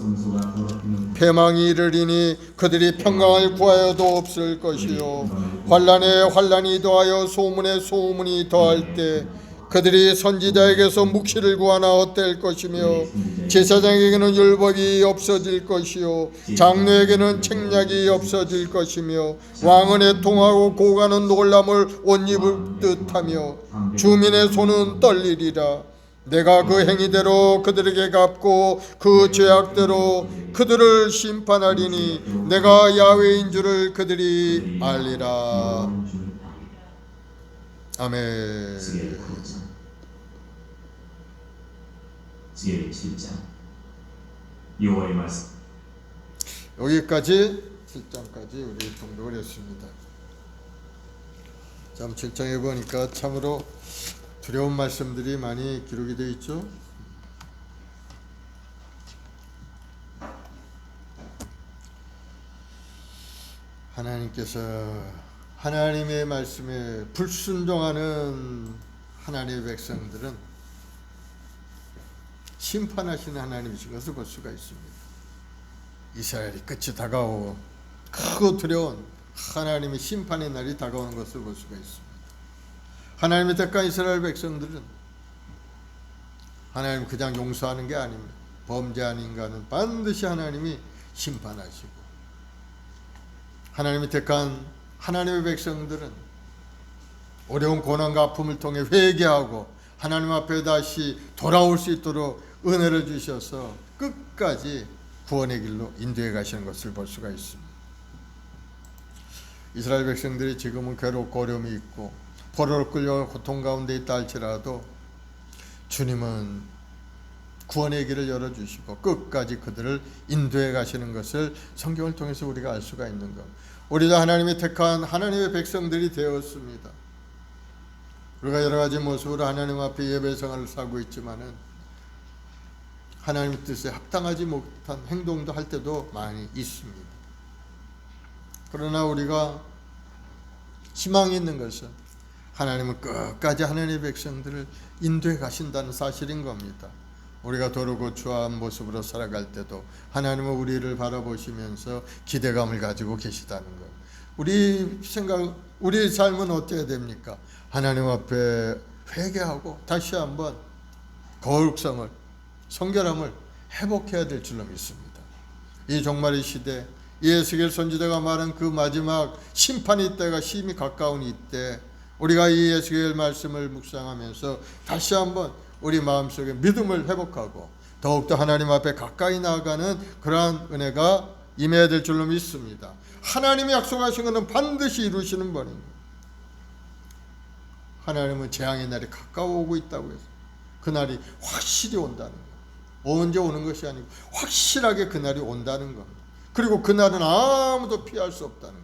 패망이 이르리니 그들이 평강을 구하여도 없을 것이요 환난에 환난이 더하여 소문에 소문이 더할 때 그들이 선지자에게서 묵시를 구하나 어떨 것이며 제사장에게는 율법이 없어질 것이요 장로에게는 책략이 없어질 것이며 왕은 애통하고 고관은 놀람을 옷 입을 듯하며 주민의 손은 떨리리라. 내가 그 행위대로 그들에게 갚고 그 죄악대로 그들을 심판하리니 내가 야훼인 줄을 그들이 알리라. 아멘. 지혜 7장 여호와의 말씀. 여기까지 7장까지 우리 통독을 했습니다. 참 7장에 보니까 참으로 두려운 말씀들이 많이 기록이 되어 있죠. 하나님께서 하나님의 말씀에 불순종하는 하나님의 백성들은 심판하시는 하나님이신 것을 볼 수가 있습니다. 이스라엘이 끝이 다가오고 크고 두려운 하나님의 심판의 날이 다가오는 것을 볼 수가 있습니다. 하나님의 택한 이스라엘 백성들은 하나님 그냥 용서하는 게 아닙니다. 범죄한 인간은 반드시 하나님이 심판하시고 하나님이 택한 하나님의 백성들은 어려운 고난과 아픔을 통해 회개하고 하나님 앞에 다시 돌아올 수 있도록 은혜를 주셔서 끝까지 구원의 길로 인도해 가시는 것을 볼 수가 있습니다. 이스라엘 백성들이 지금은 괴롭고 어려움이 있고 포로로 끌려 고통 가운데 있다 할지라도 주님은 구원의 길을 열어주시고 끝까지 그들을 인도해 가시는 것을 성경을 통해서 우리가 알 수가 있는 것. 우리도 하나님이 택한 하나님의 백성들이 되었습니다. 우리가 여러 가지 모습으로 하나님 앞에 예배 생활을 살고 있지만은 하나님의 뜻에 합당하지 못한 행동도 할 때도 많이 있습니다. 그러나 우리가 희망이 있는 것은 하나님은 끝까지 하나님의 백성들을 인도해 가신다는 사실인 겁니다. 우리가 도로 고추한 모습으로 살아갈 때도 하나님은 우리를 바라보시면서 기대감을 가지고 계시다는 것. 우리 삶은 어떻게 됩니까? 하나님 앞에 회개하고 다시 한번 거룩성을, 성결함을 회복해야 될 줄로 믿습니다. 이 종말의 시대, 에스겔 선지자가 말한 그 마지막 심판의 때가 심히 가까운 이때 우리가 이 에스겔 말씀을 묵상하면서 다시 한번 우리 마음속에 믿음을 회복하고 더욱더 하나님 앞에 가까이 나아가는 그러한 은혜가 임해야 될 줄로 믿습니다. 하나님이 약속하신 것은 반드시 이루시는 분입니다. 하나님은 재앙의 날이 가까워 오고 있다고 해서 그날이 확실히 온다는 것. 언제 오는 것이 아니고 확실하게 그날이 온다는 것. 그리고 그날은 아무도 피할 수 없다는 것.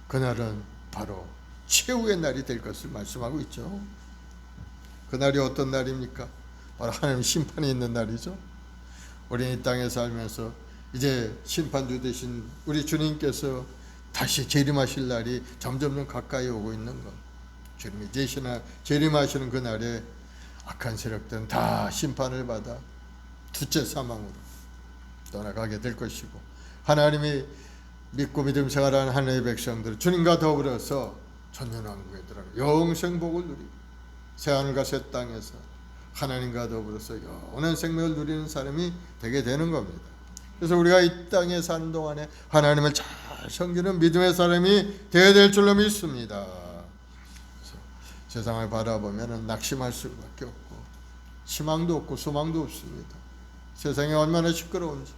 그날은 바로 최후의 날이 될 것을 말씀하고 있죠. 그날이 어떤 날입니까? 바로 하나님 심판이 있는 날이죠. 우리 이 땅에 살면서 이제 심판주 되신 우리 주님께서 다시 재림하실 날이 점점 가까이 오고 있는 것. 주님이 재림하시는 그 날에 악한 세력들은 다 심판을 받아 두째 사망으로 떠나가게 될 것이고, 하나님이 믿고 믿음 생활하는 하나님의 백성들은 주님과 더불어서 천년왕국에 들어가 영생복을 누리고 새하늘과 새 땅에서 하나님과 더불어서 영원한 생명을 누리는 사람이 되게 되는 겁니다. 그래서 우리가 이 땅에 사는 동안에 하나님을 잘 섬기는 믿음의 사람이 되어야 될 줄로 믿습니다. 세상을 바라보면 낙심할 수밖에 없고 희망도 없고 소망도 없습니다. 세상이 얼마나 시끄러운지,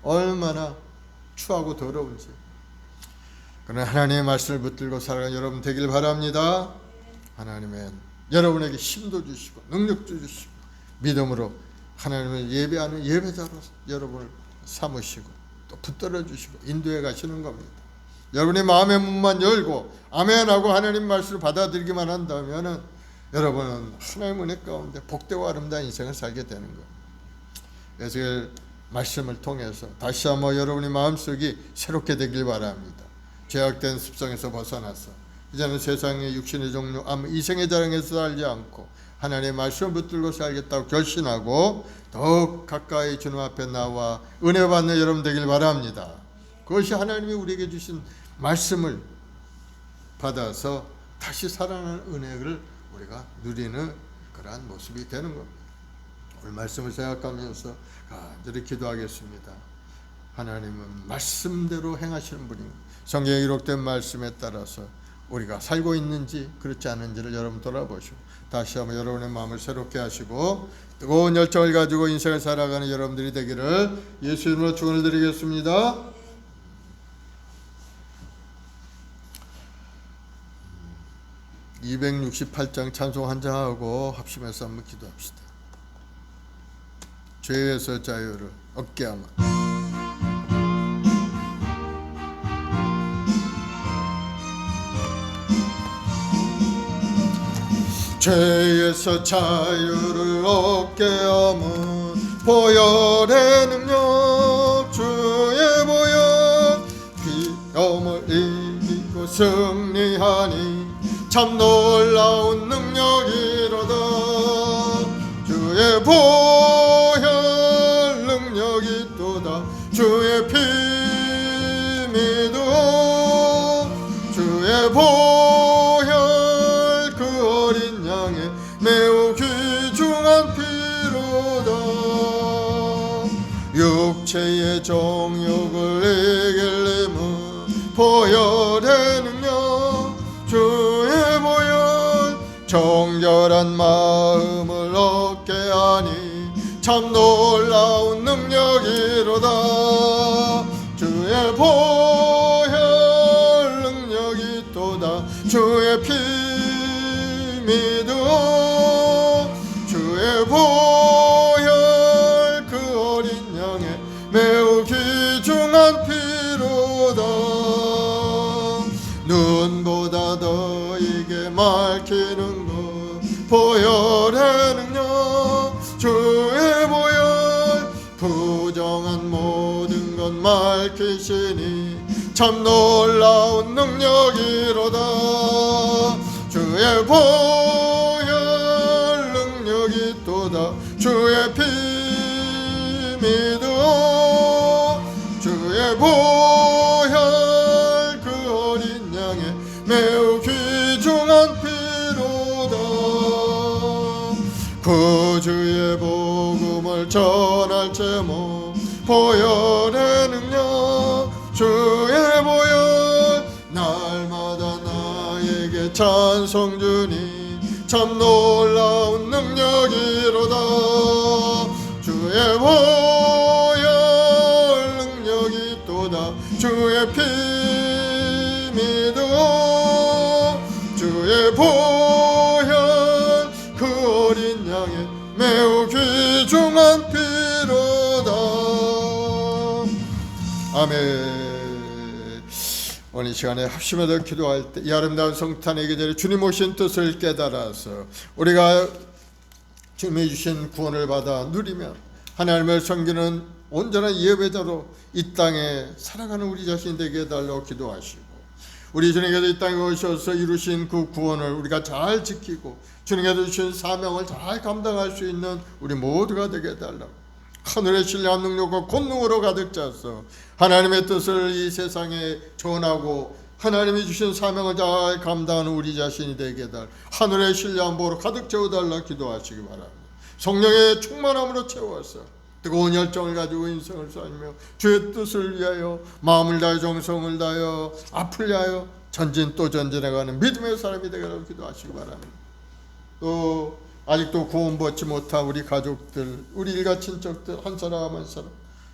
얼마나 추하고 더러운지. 그러나 하나님의 말씀을 붙들고 살아가는 여러분 되길 바랍니다. 하나님은 여러분에게 힘도 주시고 능력도 주시고 믿음으로 하나님을 예배하는 예배자로 여러분을 삼으시고 또 붙들어 주시고 인도해 가시는 겁니다. 여러분의 마음의 문만 열고 아멘하고 하나님 말씀을 받아들이기만 한다면 여러분은 하나님의 은혜 가운데 복되고 아름다운 인생을 살게 되는 겁니다. 그래서 말씀을 통해서 다시 한번 여러분의 마음속이 새롭게 되길 바랍니다. 죄악된 습성에서 벗어나서 이제는 세상의 육신의 종류 이생의 자랑에서 살지 않고 하나님의 말씀을 붙들고 살겠다고 결심하고 더욱 가까이 주님 앞에 나와 은혜 받는 여러분 되길 바랍니다. 그것이 하나님이 우리에게 주신 말씀을 받아서 다시 살아나는 은혜를 우리가 누리는 그러한 모습이 되는 겁니다. 오늘 말씀을 생각하면서 간절히 기도하겠습니다. 하나님은 말씀대로 행하시는 분입니다. 성경에 기록된 말씀에 따라서 우리가 살고 있는지 그렇지 않은지를 여러분 돌아보시고 다시 한번 여러분의 마음을 새롭게 하시고 뜨거운 열정을 가지고 인생을 살아가는 여러분들이 되기를 예수 이름으로 축원을 드리겠습니다. 268장 찬송 한 장하고 합심해서 한번 기도합시다. 죄에서 자유를 얻게 하마. 죄에서 자유를 얻게 함은 보혈의 능력 주의 보혈 비염을 이기고 승리하니 참 놀라운 능력이로다. 주의 보혈 능력이 또다. 주의 피 믿어 주의 보혈 그 어린 양의 매우 귀중한 피로다. 육체의 정욕을 이길림은 보혈의 능력 주의 보혈 정결한 마음을 얻게 하니 참 놀라운 능력이로다. 주의 보혈 능력이 또다. 주의 피 믿어 주의 보혈 그 어린 양의 매우 귀중한 피로다. 눈보다 더 이게 밝히는 것 보혈의 능력 주의 보혈 부정한 모든 것 밝히시니 참 놀라운 능력이로다. 주의 보혈 능력이 또다. 주의 피 믿어 주의 보혈 그 어린 양의 매우 귀중한 피로다. 구주의 복음을 전할 제목 보혈의 능력 주의 보혈 날마다 나에게 찬송 주니 참 놀라운 능력이로다 주의 보혈 능력이 또다 주의 피 믿어 주의 보혈 그 어린 양의 매우 귀중한 피로다 아멘. 오늘 이 시간에 합심해서 기도할 때 이 아름다운 성탄의 계절에 주님 오신 뜻을 깨달아서 우리가 주님이 주신 구원을 받아 누리며 하나님을 섬기는 온전한 예배자로 이 땅에 살아가는 우리 자신 되게 해달라고 기도하시고 우리 주님께서 이 땅에 오셔서 이루신 그 구원을 우리가 잘 지키고 주님께서 주신 사명을 잘 감당할 수 있는 우리 모두가 되게 해달라고 하늘의 신뢰한 능력과 권능으로 가득 차서 하나님의 뜻을 이 세상에 전하고 하나님이 주신 사명을 잘 감당하는 우리 자신이 되게 해달 하늘의 신뢰한 보로 가득 채워달라 기도하시기 바랍니다. 성령의 충만함으로 채워서 뜨거운 열정을 가지고 인생을 살며 주의 뜻을 위하여 마음을 다하여 정성을 다하여 앞을 위하여 전진 또 전진해가는 믿음의 사람이 되기를 기도하시기 바랍니다. 또 아직도 구원받지 못한 우리 가족들 우리 일가 친척들 한 사람 한 사람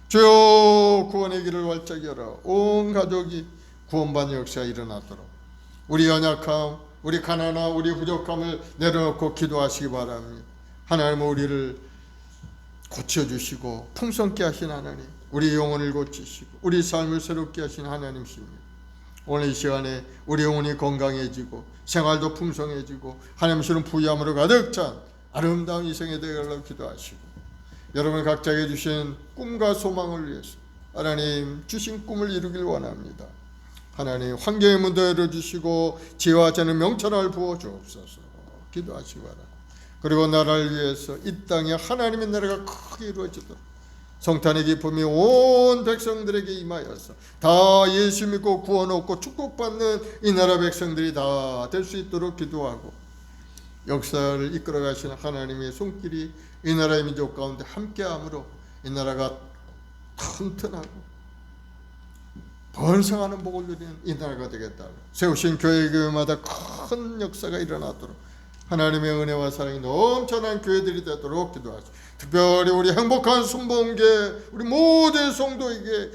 주여 구원의 길을 활짝 열어 온 가족이 구원받는 역사가 일어나도록 우리 연약함 우리 가난함 우리 부족함을 내려놓고 기도하시기 바랍니다. 하나님은 우리를 고쳐주시고 풍성케 하신 하나님 우리 영혼을 고치시고 우리 삶을 새롭게 하신 하나님이십니다. 오늘 이 시간에 우리 영혼이 건강해지고 생활도 풍성해지고 하나님 주는 부유함으로 가득 찬 아름다운 이생에 되기를 기도하시고 여러분 각자에게 주신 꿈과 소망을 위해서 하나님 주신 꿈을 이루길 원합니다. 하나님 환경의 문도 열어주시고 지혜와 재능 명철을 부어주옵소서 기도하시기 바랍니다. 그리고 나라를 위해서 이 땅에 하나님의 나라가 크게 이루어지도록 성탄의 기쁨이 온 백성들에게 임하여서 다 예수 믿고 구원 얻고 축복받는 이 나라 백성들이 다 될 수 있도록 기도하고 역사를 이끌어 가시는 하나님의 손길이 이 나라의 민족 가운데 함께함으로 이 나라가 튼튼하고 번성하는 복을 누리는 이 나라가 되겠다. 세우신 교회마다 큰 역사가 일어나도록 하나님의 은혜와 사랑이 넘쳐난 교회들이 되도록 기도하시고 특별히 우리 행복한 순복음계 우리 모든 성도에게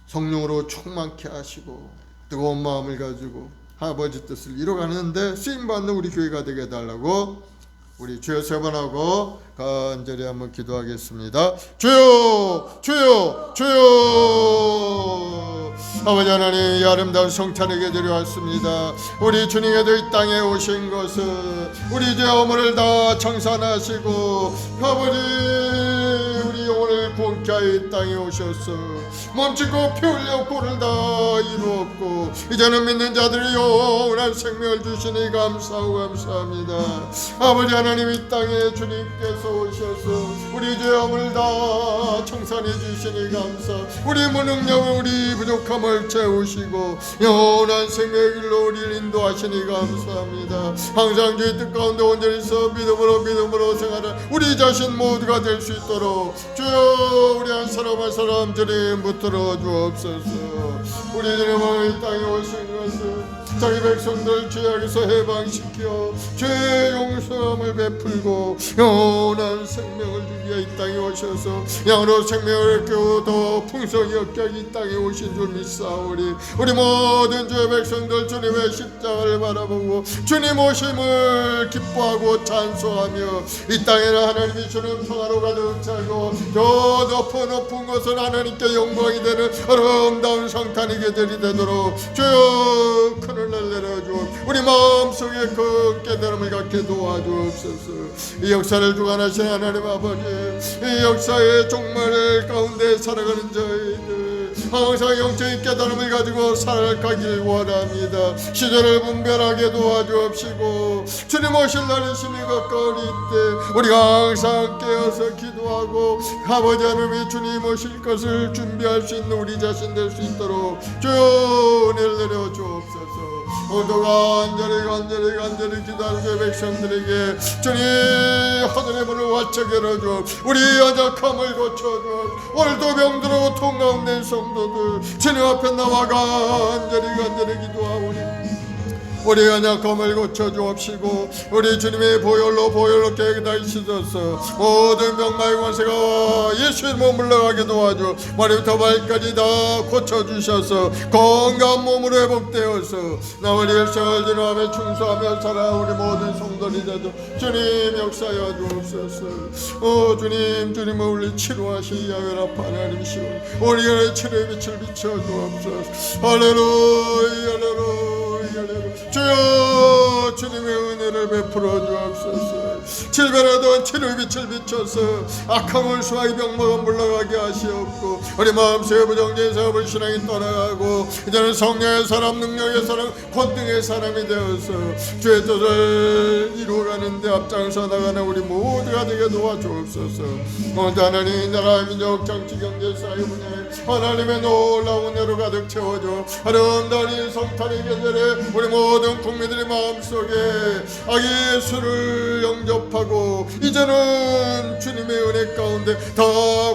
성령으로 충만케 하시고 뜨거운 마음을 가지고 아버지 뜻을 이뤄가는데 쓰임받는 우리 교회가 되게 해달라고 우리 주여 세 번 하고 간절히 한번 기도하겠습니다. 주여 주여 주여 아버지 하나님 이 아름다운 성탄의 계절이 왔습니다. 우리 주님께서 이 땅에 오신 것은 우리 죄어머를 다 청산하시고 아버지 우리 영혼을 구원케 하여 이 땅에 오셔서 몸짓고 피 흘려 꼴을 다 이루었고 이제는 믿는 자들이 영원한 생명을 주시니 감사하고 감사합니다. 아버지 하나님 이 땅에 주님께서 오셔서 우리 죄업을 다 청산해 주시니 감사 우리 무능력을 우리 부족함을 채우시고 영원한 생명의 길로 우리를 인도하시니 감사합니다. 항상 주의 뜻 가운데 온전히 서 믿음으로 생활하는 우리 자신 모두가 될 수 있도록 주여 우리 한 사람 한 사람 주님 붙들어 주옵소서. 우리 주님은 이 땅에 오신 것은 자기 백성들 죄악에서 해방시켜 죄의 용서함을 베풀고 영원한 생명을 주기 위해 이 땅에 오셔서 양으로 생명을 얻고 더 풍성히 얻게 하기 이 땅에 오신 줄 믿사오니 우리 모든 주의 백성들 주님의 십자가를 바라보고 주님 오심을 기뻐하고 찬송하며 이 땅에는 하나님이 주는 평화로 가득 차고 저 높은 것은 하나님께 영광이 되는 아름다운 성탄의 계절이 되도록 주여 큰 날 내려주옵 우리 마음속에 그 깨달음을 갖게 도와주옵소서. 이 역사를 주관하신 하나님 아버지 이 역사의 종말 가운데 살아가는 저희들 항상 영적인 깨달음을 가지고 살아가길 원합니다. 시절을 분별하게 도와주옵시고 주님 오실 날이 심히 가까우니 때 우리가 항상 깨어서 기도하고 아버지 하나님이 주님 오실 것을 준비할 수 있는 우리 자신 될 수 있도록 주여 은혜를 내려 주옵소서. 오늘도 간절히 기도하는 그 백성들에게 주님 하늘의 문을 활짝 열어줘. 우리 연약함을 고쳐줘. 오늘도 병들어 고통 가운데 성도들 주님 앞에 나와 간절히 기도하오니 우리 연약함을 고쳐주옵시고 우리 주님의 보혈로 깨끗하게 씻어서 모든 병마의 권세가 예수의 몸 물러가게 도와줘. 머리부터 발까지 다 고쳐주셔서 건강한 몸으로 회복되어서 나머지 일생을 지나며 충성하며 살아 우리 모든 성도들이라도 주님 역사여 주옵소서. 주님은 우리 치료하신 야외라파 하나님이시오. 우리의 치료의 빛을 비춰주옵소서. 할렐루야. 주여 주님의 은혜를 베풀어 주옵소서. 질병하던 치료의 빛을 비춰서 악함을 수하의 병마가 물러가게 하시옵고 우리 마음속의 부정적인 사업을 신앙이 떠나가고 이제는 성령의 사람, 능력의 사람, 권능의 사람이 되어서 주의 뜻을 이루어가는데 앞장서 나가는 우리 모두가 되게 도와주옵소서. 오늘도 하나님 나라 민족 정치 경제 사회 분야에 하나님의 놀라운 은혜로 가득 채워줘. 아름다운 이 성탄의 계절에 우리 모든 국민들의 마음속에 악의 수를 영접하고 이제는 주님의 은혜 가운데 다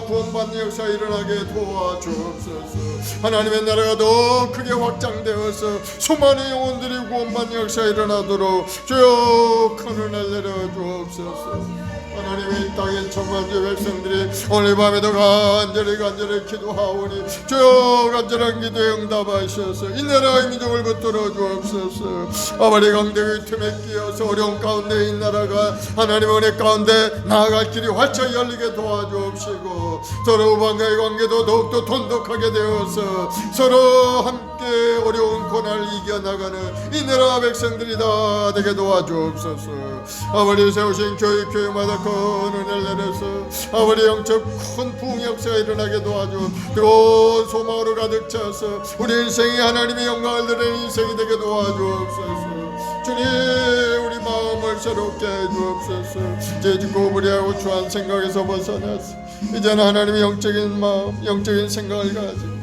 구원받는 역사 일어나게 도와주옵소서. 하나님의 나라가 더 크게 확장되어서 수많은 영혼들이 구원받는 역사 일어나도록 주여 큰 은혜를 내려주옵소서. 하나님의 이 땅의 천만주 백성들이 오늘 밤에도 간절히 기도하오니 주여 간절한 기도에 응답하셔서 이 나라의 민족을 붙들어 주옵소서. 아버지 강대의 틈에 끼어서 어려운 가운데 이 나라가 하나님의 은혜 가운데 나아갈 길이 활짝 열리게 도와주옵시고 서로 우방과의 관계도 더욱더 돈독하게 되어서 서로 함께 어려운 고난을 이겨나가는 이 나라 백성들이 다 되게 도와주옵소서. 아버지 세우신 교회마다 큰 은혜를 내려서 아버지 영적 큰 부흥 역사가 일어나게 도와줘. 뜨거운 소망으로 가득 차서 우리 인생이 하나님의 영광을 드리는 인생이 되게 도와주옵소서. 주님 우리 마음을 새롭게 해주옵소서. 죄짓고 무리하고 추한 생각에서 벗어나서 이제는 하나님의 영적인 마음, 영적인 생각을 가지고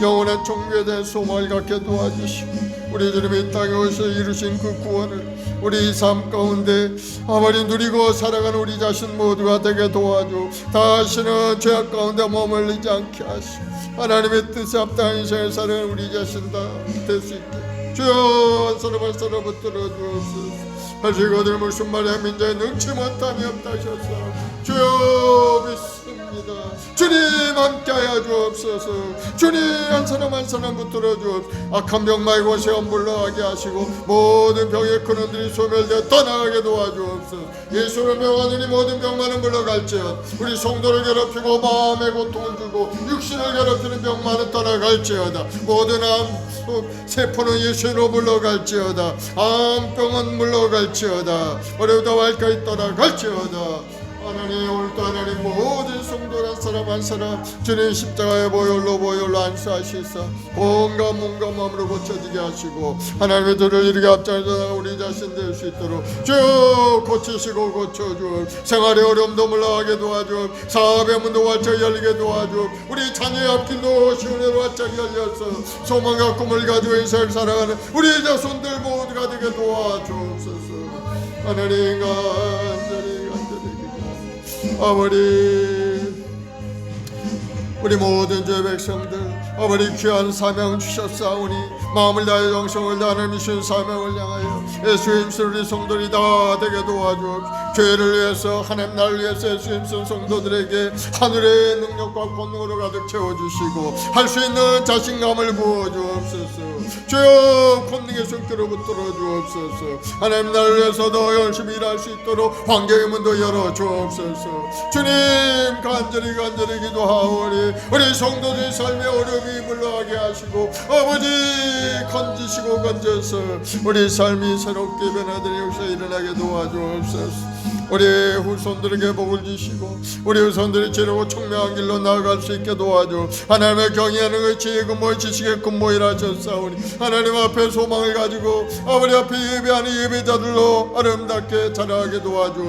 영원한 종교에 대한 소망을 갖게 도와주시고 우리 주님이 이 땅에 오셔 이루신 그 구원을 우리 삶 가운데 아버지 누리고 살아가는 우리 자신 모두가 되게 도와줘. 다시는 죄악 가운데 머물리지 않게 하시고 하나님의 뜻에 합당한 인생을 살아가는 우리 자신 다 될 수 있게 주여 한 사람 한 사람 붙들어 주옵소서. 하시거든 무슨 말에 민자에 능치 못함이 없다 하셔서 주여 믿습니다. 주님 함께하여 주옵소서. 주님 한 사람 한 사람 붙들어 주옵소서. 악한 병마의 권세가 물러가게 하시고 모든 병의 근원들이 소멸되어 떠나가게 도와주옵소서. 예수를 명하느니 모든 병만은 물러갈지어다. 우리 성도를 괴롭히고 마음에 고통을 주고 육신을 괴롭히는 병만은 떠나갈지어다. 모든 암 세포는 예수로 물러갈지어다. 암병은 물러갈지어다. 어려우다 말까지 떠나갈지어다. 하나님 오늘도 하나님 모든 성도 한 사람 한 사람 주님 십자가의 보혈로 안수하시사 온갖 몸과 마음으로 고쳐지게 하시고 하나님의 도를 이르게 앞장서 우리 자신 될 수 있도록 쭉 고치시고 고쳐주. 생활의 어려움도 물러가게 도와주. 사업의 문도 활짝 열리게 도와주. 우리 자녀의 앞길도 시원해로 활짝 열려서 소망과 꿈을 가지고 인생을 살아가는 우리 자손들 모두가 되게 도와주옵소서. 하나님 간절히 아버지 우리 모든 죄 백성들 아버지 귀한 사명 주셨사오니 마음을 다해 정성을 다하는 미션 사명을 향하여 예수님 우리 성도들이 다 되게 도와주옵시고 교회를 위해서 하나님 나를 위해서 예수님 성도들에게 하늘의 능력과 권능으로 가득 채워주시고 할 수 있는 자신감을 부어주옵소서. 주여 권능의 손길로 붙들어 주옵소서. 하나님 나를 위해서 더 열심히 일할 수 있도록 환경의 문도 열어주옵소서. 주님 간절히 기도하오니 우리 성도들의 삶의 어려움이 물러가게 하시고 아버지 건지시고 건져서 우리 삶이 새롭게 변화되는 역사 일어나게 도와주옵소서. 우리 후손들에게 복을 주시고 우리 후손들이 지르고 청명한 길로 나아갈 수 있게 도와줘. 하나님의 경외하는 그 지혜 근모의 지식의 근모이라 하셨사오니 하나님 앞에 소망을 가지고 아버지 앞에 예배하는 예배자들로 아름답게 자라게 도와줘.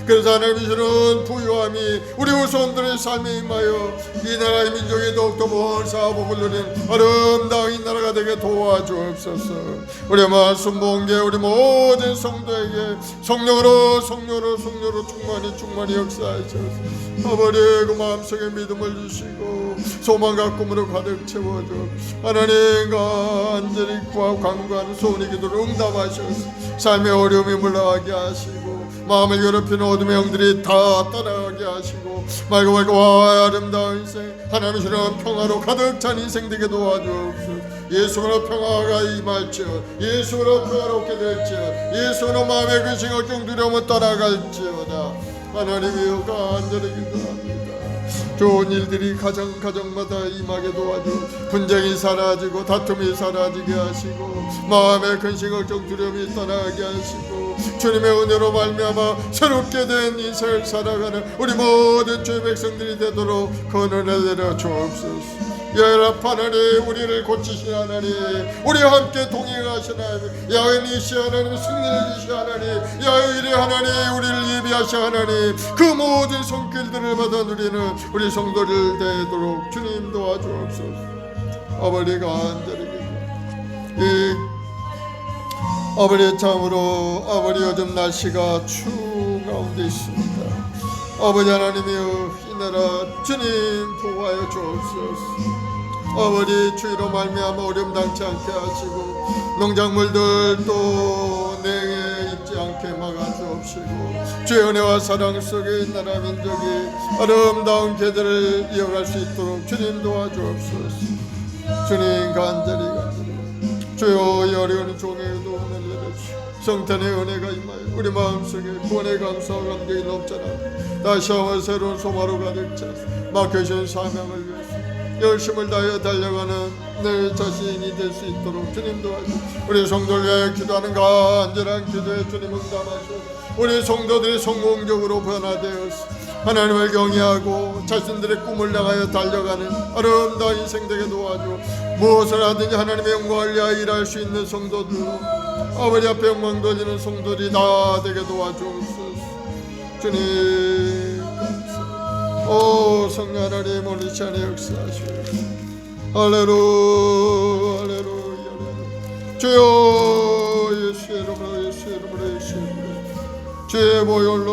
그래서 하나님이 주는 부유함이 우리 후손들의 삶에 임하여 이 나라의 민족이 더욱더 몰사 복을 누린 아름다운 이 나라가 되게 도와주옵소서. 우리 말씀 본게 우리 모든 성도에게 성령으로 충만히 역사하셔서 아버지 그 마음속에 믿음을 주시고 소망과 꿈으로 가득 채워줘. 하나님 간절히 구하고 간구하는 소원의 기도를 응답하셔서 삶의 어려움이 물러가게 하시고 마음을 괴롭히는 어둠의 영들이 다 떠나가게 하시고 맑고 아름다운 인생 하나님의 주는 평화로 가득 찬 인생 되게 도와주옵소서. 예수로 평화가 임할지어 예수로 평화롭게 될지어 예수로 마음의 근심 걱정 두려움은 떠나갈지어다. 하나님이여 간절히 기도합니다. 좋은 일들이 가정마다 임하게 도와줘. 분쟁이 사라지고 다툼이 사라지게 하시고 마음의 근심 걱정 두려움이 떠나게 하시고 주님의 은혜로 말미암아 새롭게 된 인생을 살아가는 우리 모든 주의 백성들이 되도록 권한을 내려 주옵소서. 여호와 하나님 우리를 고치신 하나님 우리와 함께 동행하신 하나님 야훼 니시 하나님 승리를 주신 하나님 야훼 이레 하나님 우리를 예비하신 하나님 그 모든 손길들을 받아 누리는 우리 성도들 되도록 주님 도와주옵소서. 아버지가 간절히 이 아버지 참으로 아버지 요즘 날씨가 추운 가운데 있습니다. 아버지 하나님이여 이 나라 주님 보호하여 주옵소서. 아버지 주의로 말미암아 어려움 당치 않게 하시고 농작물들 또 냉해 입지 않게 막아주옵시고 주의 은혜와 사랑 속에 이 나라 민족이 아름다운 계절을 이어갈 수 있도록 주님 도와주옵소서. 주님 간절히 주여 이 어려운 종의 도움을 내려주시고 성탄의 은혜가 임하여 우리 마음속에 구원의 감사와 감격이 넘쳐나 다시 한번 새로운 소망으로 가득 차서 맡겨주신 사명을 위해서 열심을 다하여 달려가는 내 자신이 될 수 있도록 주님 도와주시고 우리 성도를 위하여 기도하는 간절한 기도에 주님 응답하시고 우리 성도들이 성공적으로 변화되어서 하나님을 경외하고 자신들의 꿈을 향하여 달려가는 아름다운 인생 되게 도와주고 무엇을 하든지 하나님의 영광을 위하여 일할 수 있는 성도들로 아버지 앞에 영광 돌리는 성도들이 다 되게 도와주옵소서. 주님 감사합니다. 오 성령 하나님 오늘 시간에 역사하시오. 할렐루야 할렐루야 주여 예수의 이름으로 예수의 이름으로 예수의 이름으로 주의 보혈로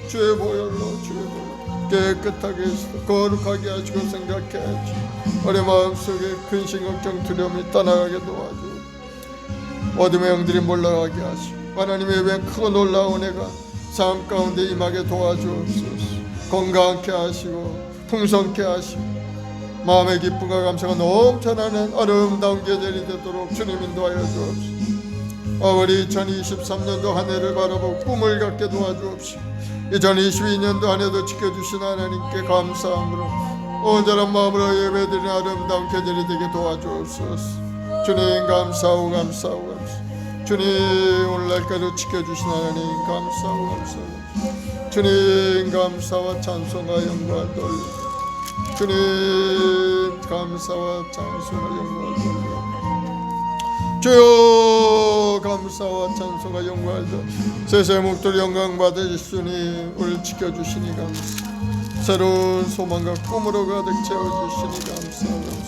주의 보혈로 깨끗하게 해서 거룩하게 하시고 생각해 하시고 우리 마음속에 근심 걱정 두려움이 떠나가게 도와주고 어둠의 영들이 몰라가게 하시고 하나님의 웬 크고 놀라운 은혜가 삶 가운데 임하게 도와주옵소서. 건강케 하시고 풍성케 하시고 마음의 기쁨과 감사가 넘쳐나는 아름다운 계절이 되도록 주님 인도하여 주옵소서. 아버지 2023년도 한 해를 바라보고 꿈을 갖게 도와주옵시고 2022년도 한 해도 지켜주신 하나님께 감사함으로 온전한 마음으로 예배드리는 아름다운 계절이 되게 도와주옵소서. 주님 감사하고 주님 오늘날까지 지켜주신 하나님 감사하고 주님 감사와 찬송과 영광을 돌리고 주님 감사와 찬송과 영광을 돌리고 주여 감사와 찬송과 영광을 세세 목도리 영광 받으실 주님 우리를 지켜주시니 감사 새로운 소망과 꿈으로 가득 채워주시니 감사합니다.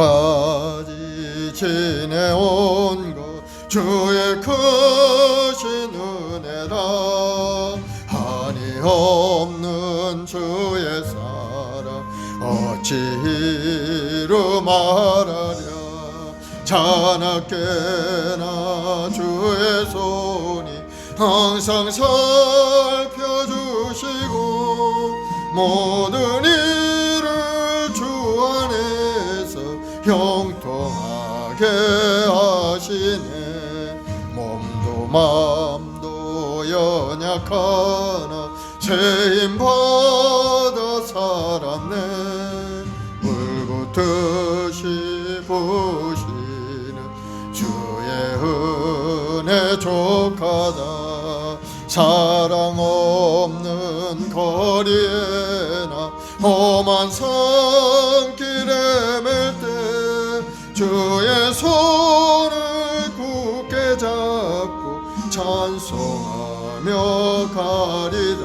지금까지 지내온 것 주의 크신 은혜라 한이 없는 주의 사랑 어찌 이루 말하랴 자나깨나 주의 손이 항상 살펴주시고 모든 일을 주 안에서 형통하게 하시네 몸도 마음도 연약하나 죄인 받아 살았네. 울붓듯이 부시는 주의 은혜 족하다. 사랑 없는 거리에나 험한 산길에 맬 때 주의 손을 굳게 잡고 찬송하며 가리라.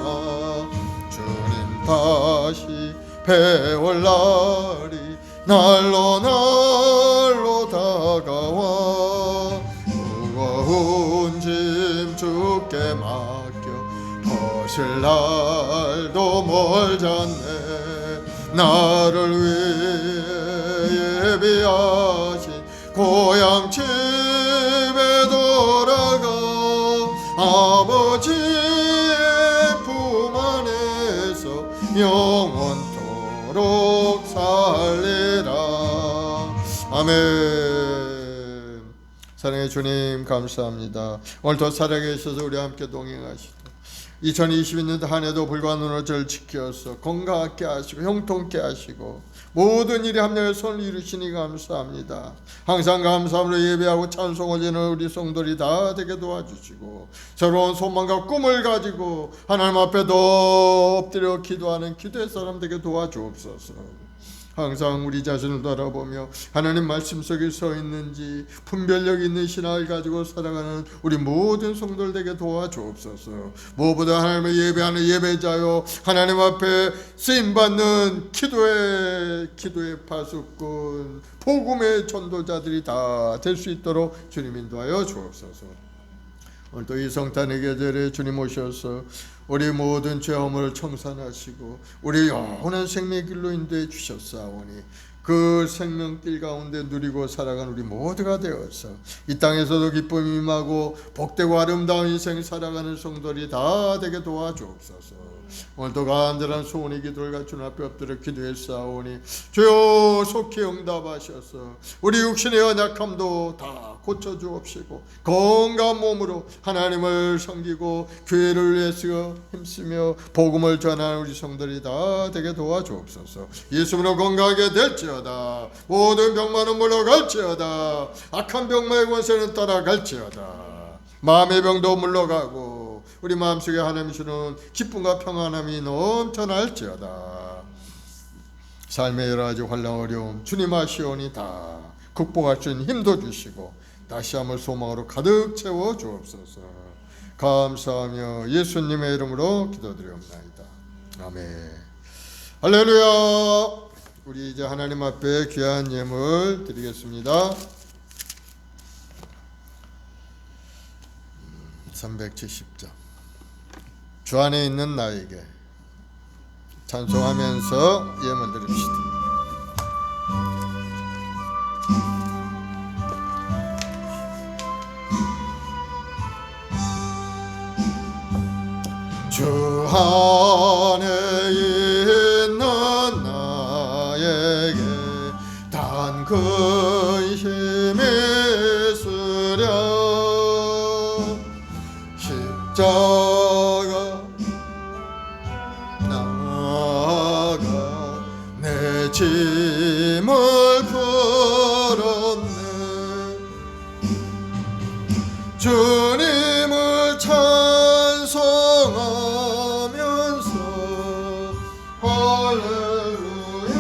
주님 다시 배울 날이 날로 날로 다가와. 무거운 짐 주께 맡겨 벗을 날도 멀잖네. 나를 위해 예비하신 고향 집에 돌아가 아버지의 품 안에서 영원토록 살리라. 아멘. 사랑의 주님 감사합니다. 오늘도 살아계셔서 우리 함께 동행하시고 2022년도 한 해도 불과 눈을 절 지켜서 건강하게 하시고 형통케 하시고 모든 일에 합력의 손을 이루시니 감사합니다. 항상 감사함으로 예배하고 찬송 올리는 우리 성도들이 다 되게 도와주시고 새로운 소망과 꿈을 가지고 하나님 앞에 더 엎드려 기도하는 기도의 사람 되게 도와주옵소서. 항상 우리 자신을 돌아보며 하나님 말씀 속에 서 있는지 분별력 있는 신앙을 가지고 살아가는 우리 모든 성도들에게 도와주옵소서. 무엇보다 하나님을 예배하는 예배자요 하나님 앞에 쓰임받는 기도의 파수꾼 복음의 전도자들이 다 될 수 있도록 주님 인도하여 주옵소서. 오늘도 이 성탄의 계절에 주님 오셔서 우리 모든 죄허물을 청산하시고 우리 영원한 생명의 길로 인도해 주셨사오니 그 생명길 가운데 누리고 살아간 우리 모두가 되어서 이 땅에서도 기쁨이 임하고 복되고 아름다운 인생 살아가는 성도들이 다 되게 도와주옵소서. 오늘도 간절한 소원의 기도를 갖춘 앞에 엎드려 기도했사오니 주여 속히 응답하셔서 우리 육신의 연약함도 다 고쳐주옵시고 건강한 몸으로 하나님을 섬기고 교회를 위해서 힘쓰며 복음을 전하는 우리 성도들이 다 되게 도와주옵소서. 예수님으로 건강하게 될지어다. 모든 병만은 물러갈지어다. 악한 병마의 권세는 따라갈지어다. 마음의 병도 물러가고 우리 마음속에 하나님 주는 기쁨과 평안함이 넘쳐날지어다. 삶의 여러 가지 환난 어려움 주님 아시오니 다 극복할 수 있는 힘도 주시고 다시 한번 소망으로 가득 채워 주옵소서. 감사하며 예수님의 이름으로 기도드리옵나이다. 아멘. 할렐루야. 우리 이제 하나님 앞에 귀한 예물 드리겠습니다. 370장. 주 안에 있는 나에게 찬송하면서 예물 드립시다. 주 안에 있는 나에게 단 근심이 있으랴. 십자가 나가 내 짐을 풀었네. 주님을 찬송하면서 할렐루야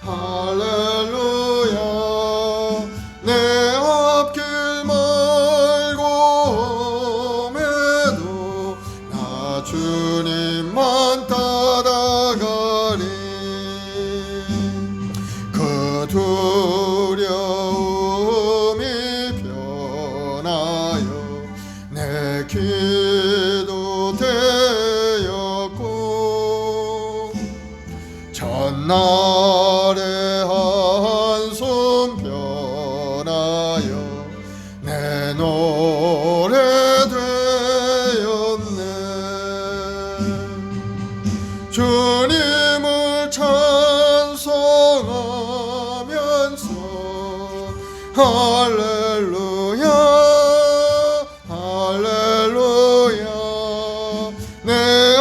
할렐루야. 내 앞길 멀고 험해도 나 주님만 따라가리. 그 두려움이 변하여 내 기도 되었고 전날의 한숨 변하여 내 노래 되었네. 주님을 찬송하면서 할렐루야 할렐루야. 내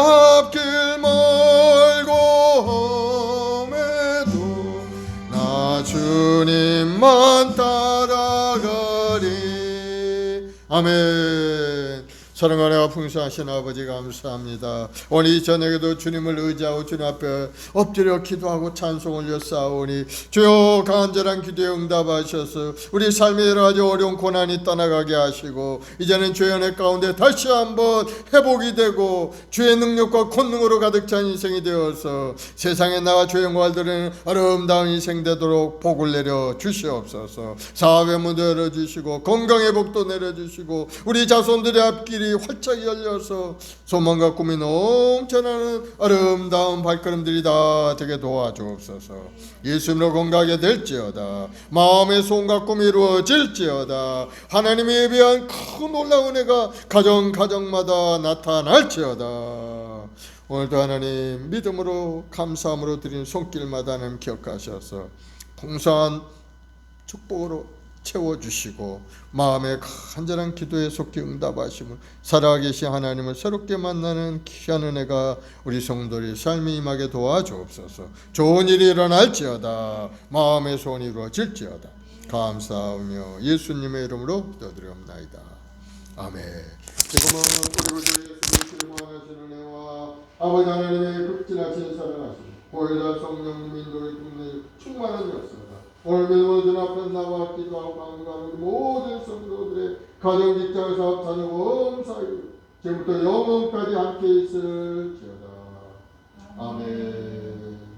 나 주님만 따라가리. 아멘. 사랑하는 풍성하신 아버지 감사합니다. 오늘 이 저녁에도 주님을 의지하고 주님 앞에 엎드려 기도하고 찬송 올려 싸우니 주여 간절한 기도에 응답하셔서 우리 삶의 여러 가지 어려운 고난이 떠나가게 하시고 이제는 주의 은혜 가운데 다시 한번 회복이 되고 주의 능력과 권능으로 가득 찬 인생이 되어서 세상에 나가 주의 영광을 드리는 아름다운 인생 되도록 복을 내려 주시옵소서. 사업의 문도 열어주시고 건강의 복도 내려주시고 우리 자손들의 앞길이 활짝 열려서 소망과 꿈이 넘쳐나는 아름다운 발걸음들이 다 되게 도와주옵소서. 예수님으로 건강하게 될지어다. 마음의 소원과 꿈이 이루어질지어다. 하나님의 예비한 큰 놀라운 은혜가 가정마다 나타날지어다. 오늘도 하나님 믿음으로 감사함으로 드린 손길마다 하나님 기억하셔서 풍성한 축복으로 채워주시고 마음의 간절한 기도에 속히 응답하시고 살아계신 하나님을 새롭게 만나는 귀한 은혜가 우리 성도의 삶에 임하게 도와주옵소서. 좋은 일이 일어날지어다. 마음의 소원이 이루어질지어다. 감사하며 예수님의 이름으로 기도드리옵나이다. 아멘. 지금은 우리 구주 예수님의 무한하신 은혜와 아버지 하나님의 극진하신 사랑하심 보혜자 성령님의 인도의 국내에 충만한 역사가 오늘 믿음을 앞에 나와 기도하고 강구하는 모든 성도들의 가정, 직장, 사업, 자녀, 범사이 지금부터 영원까지 함께 있을지어다. 아멘.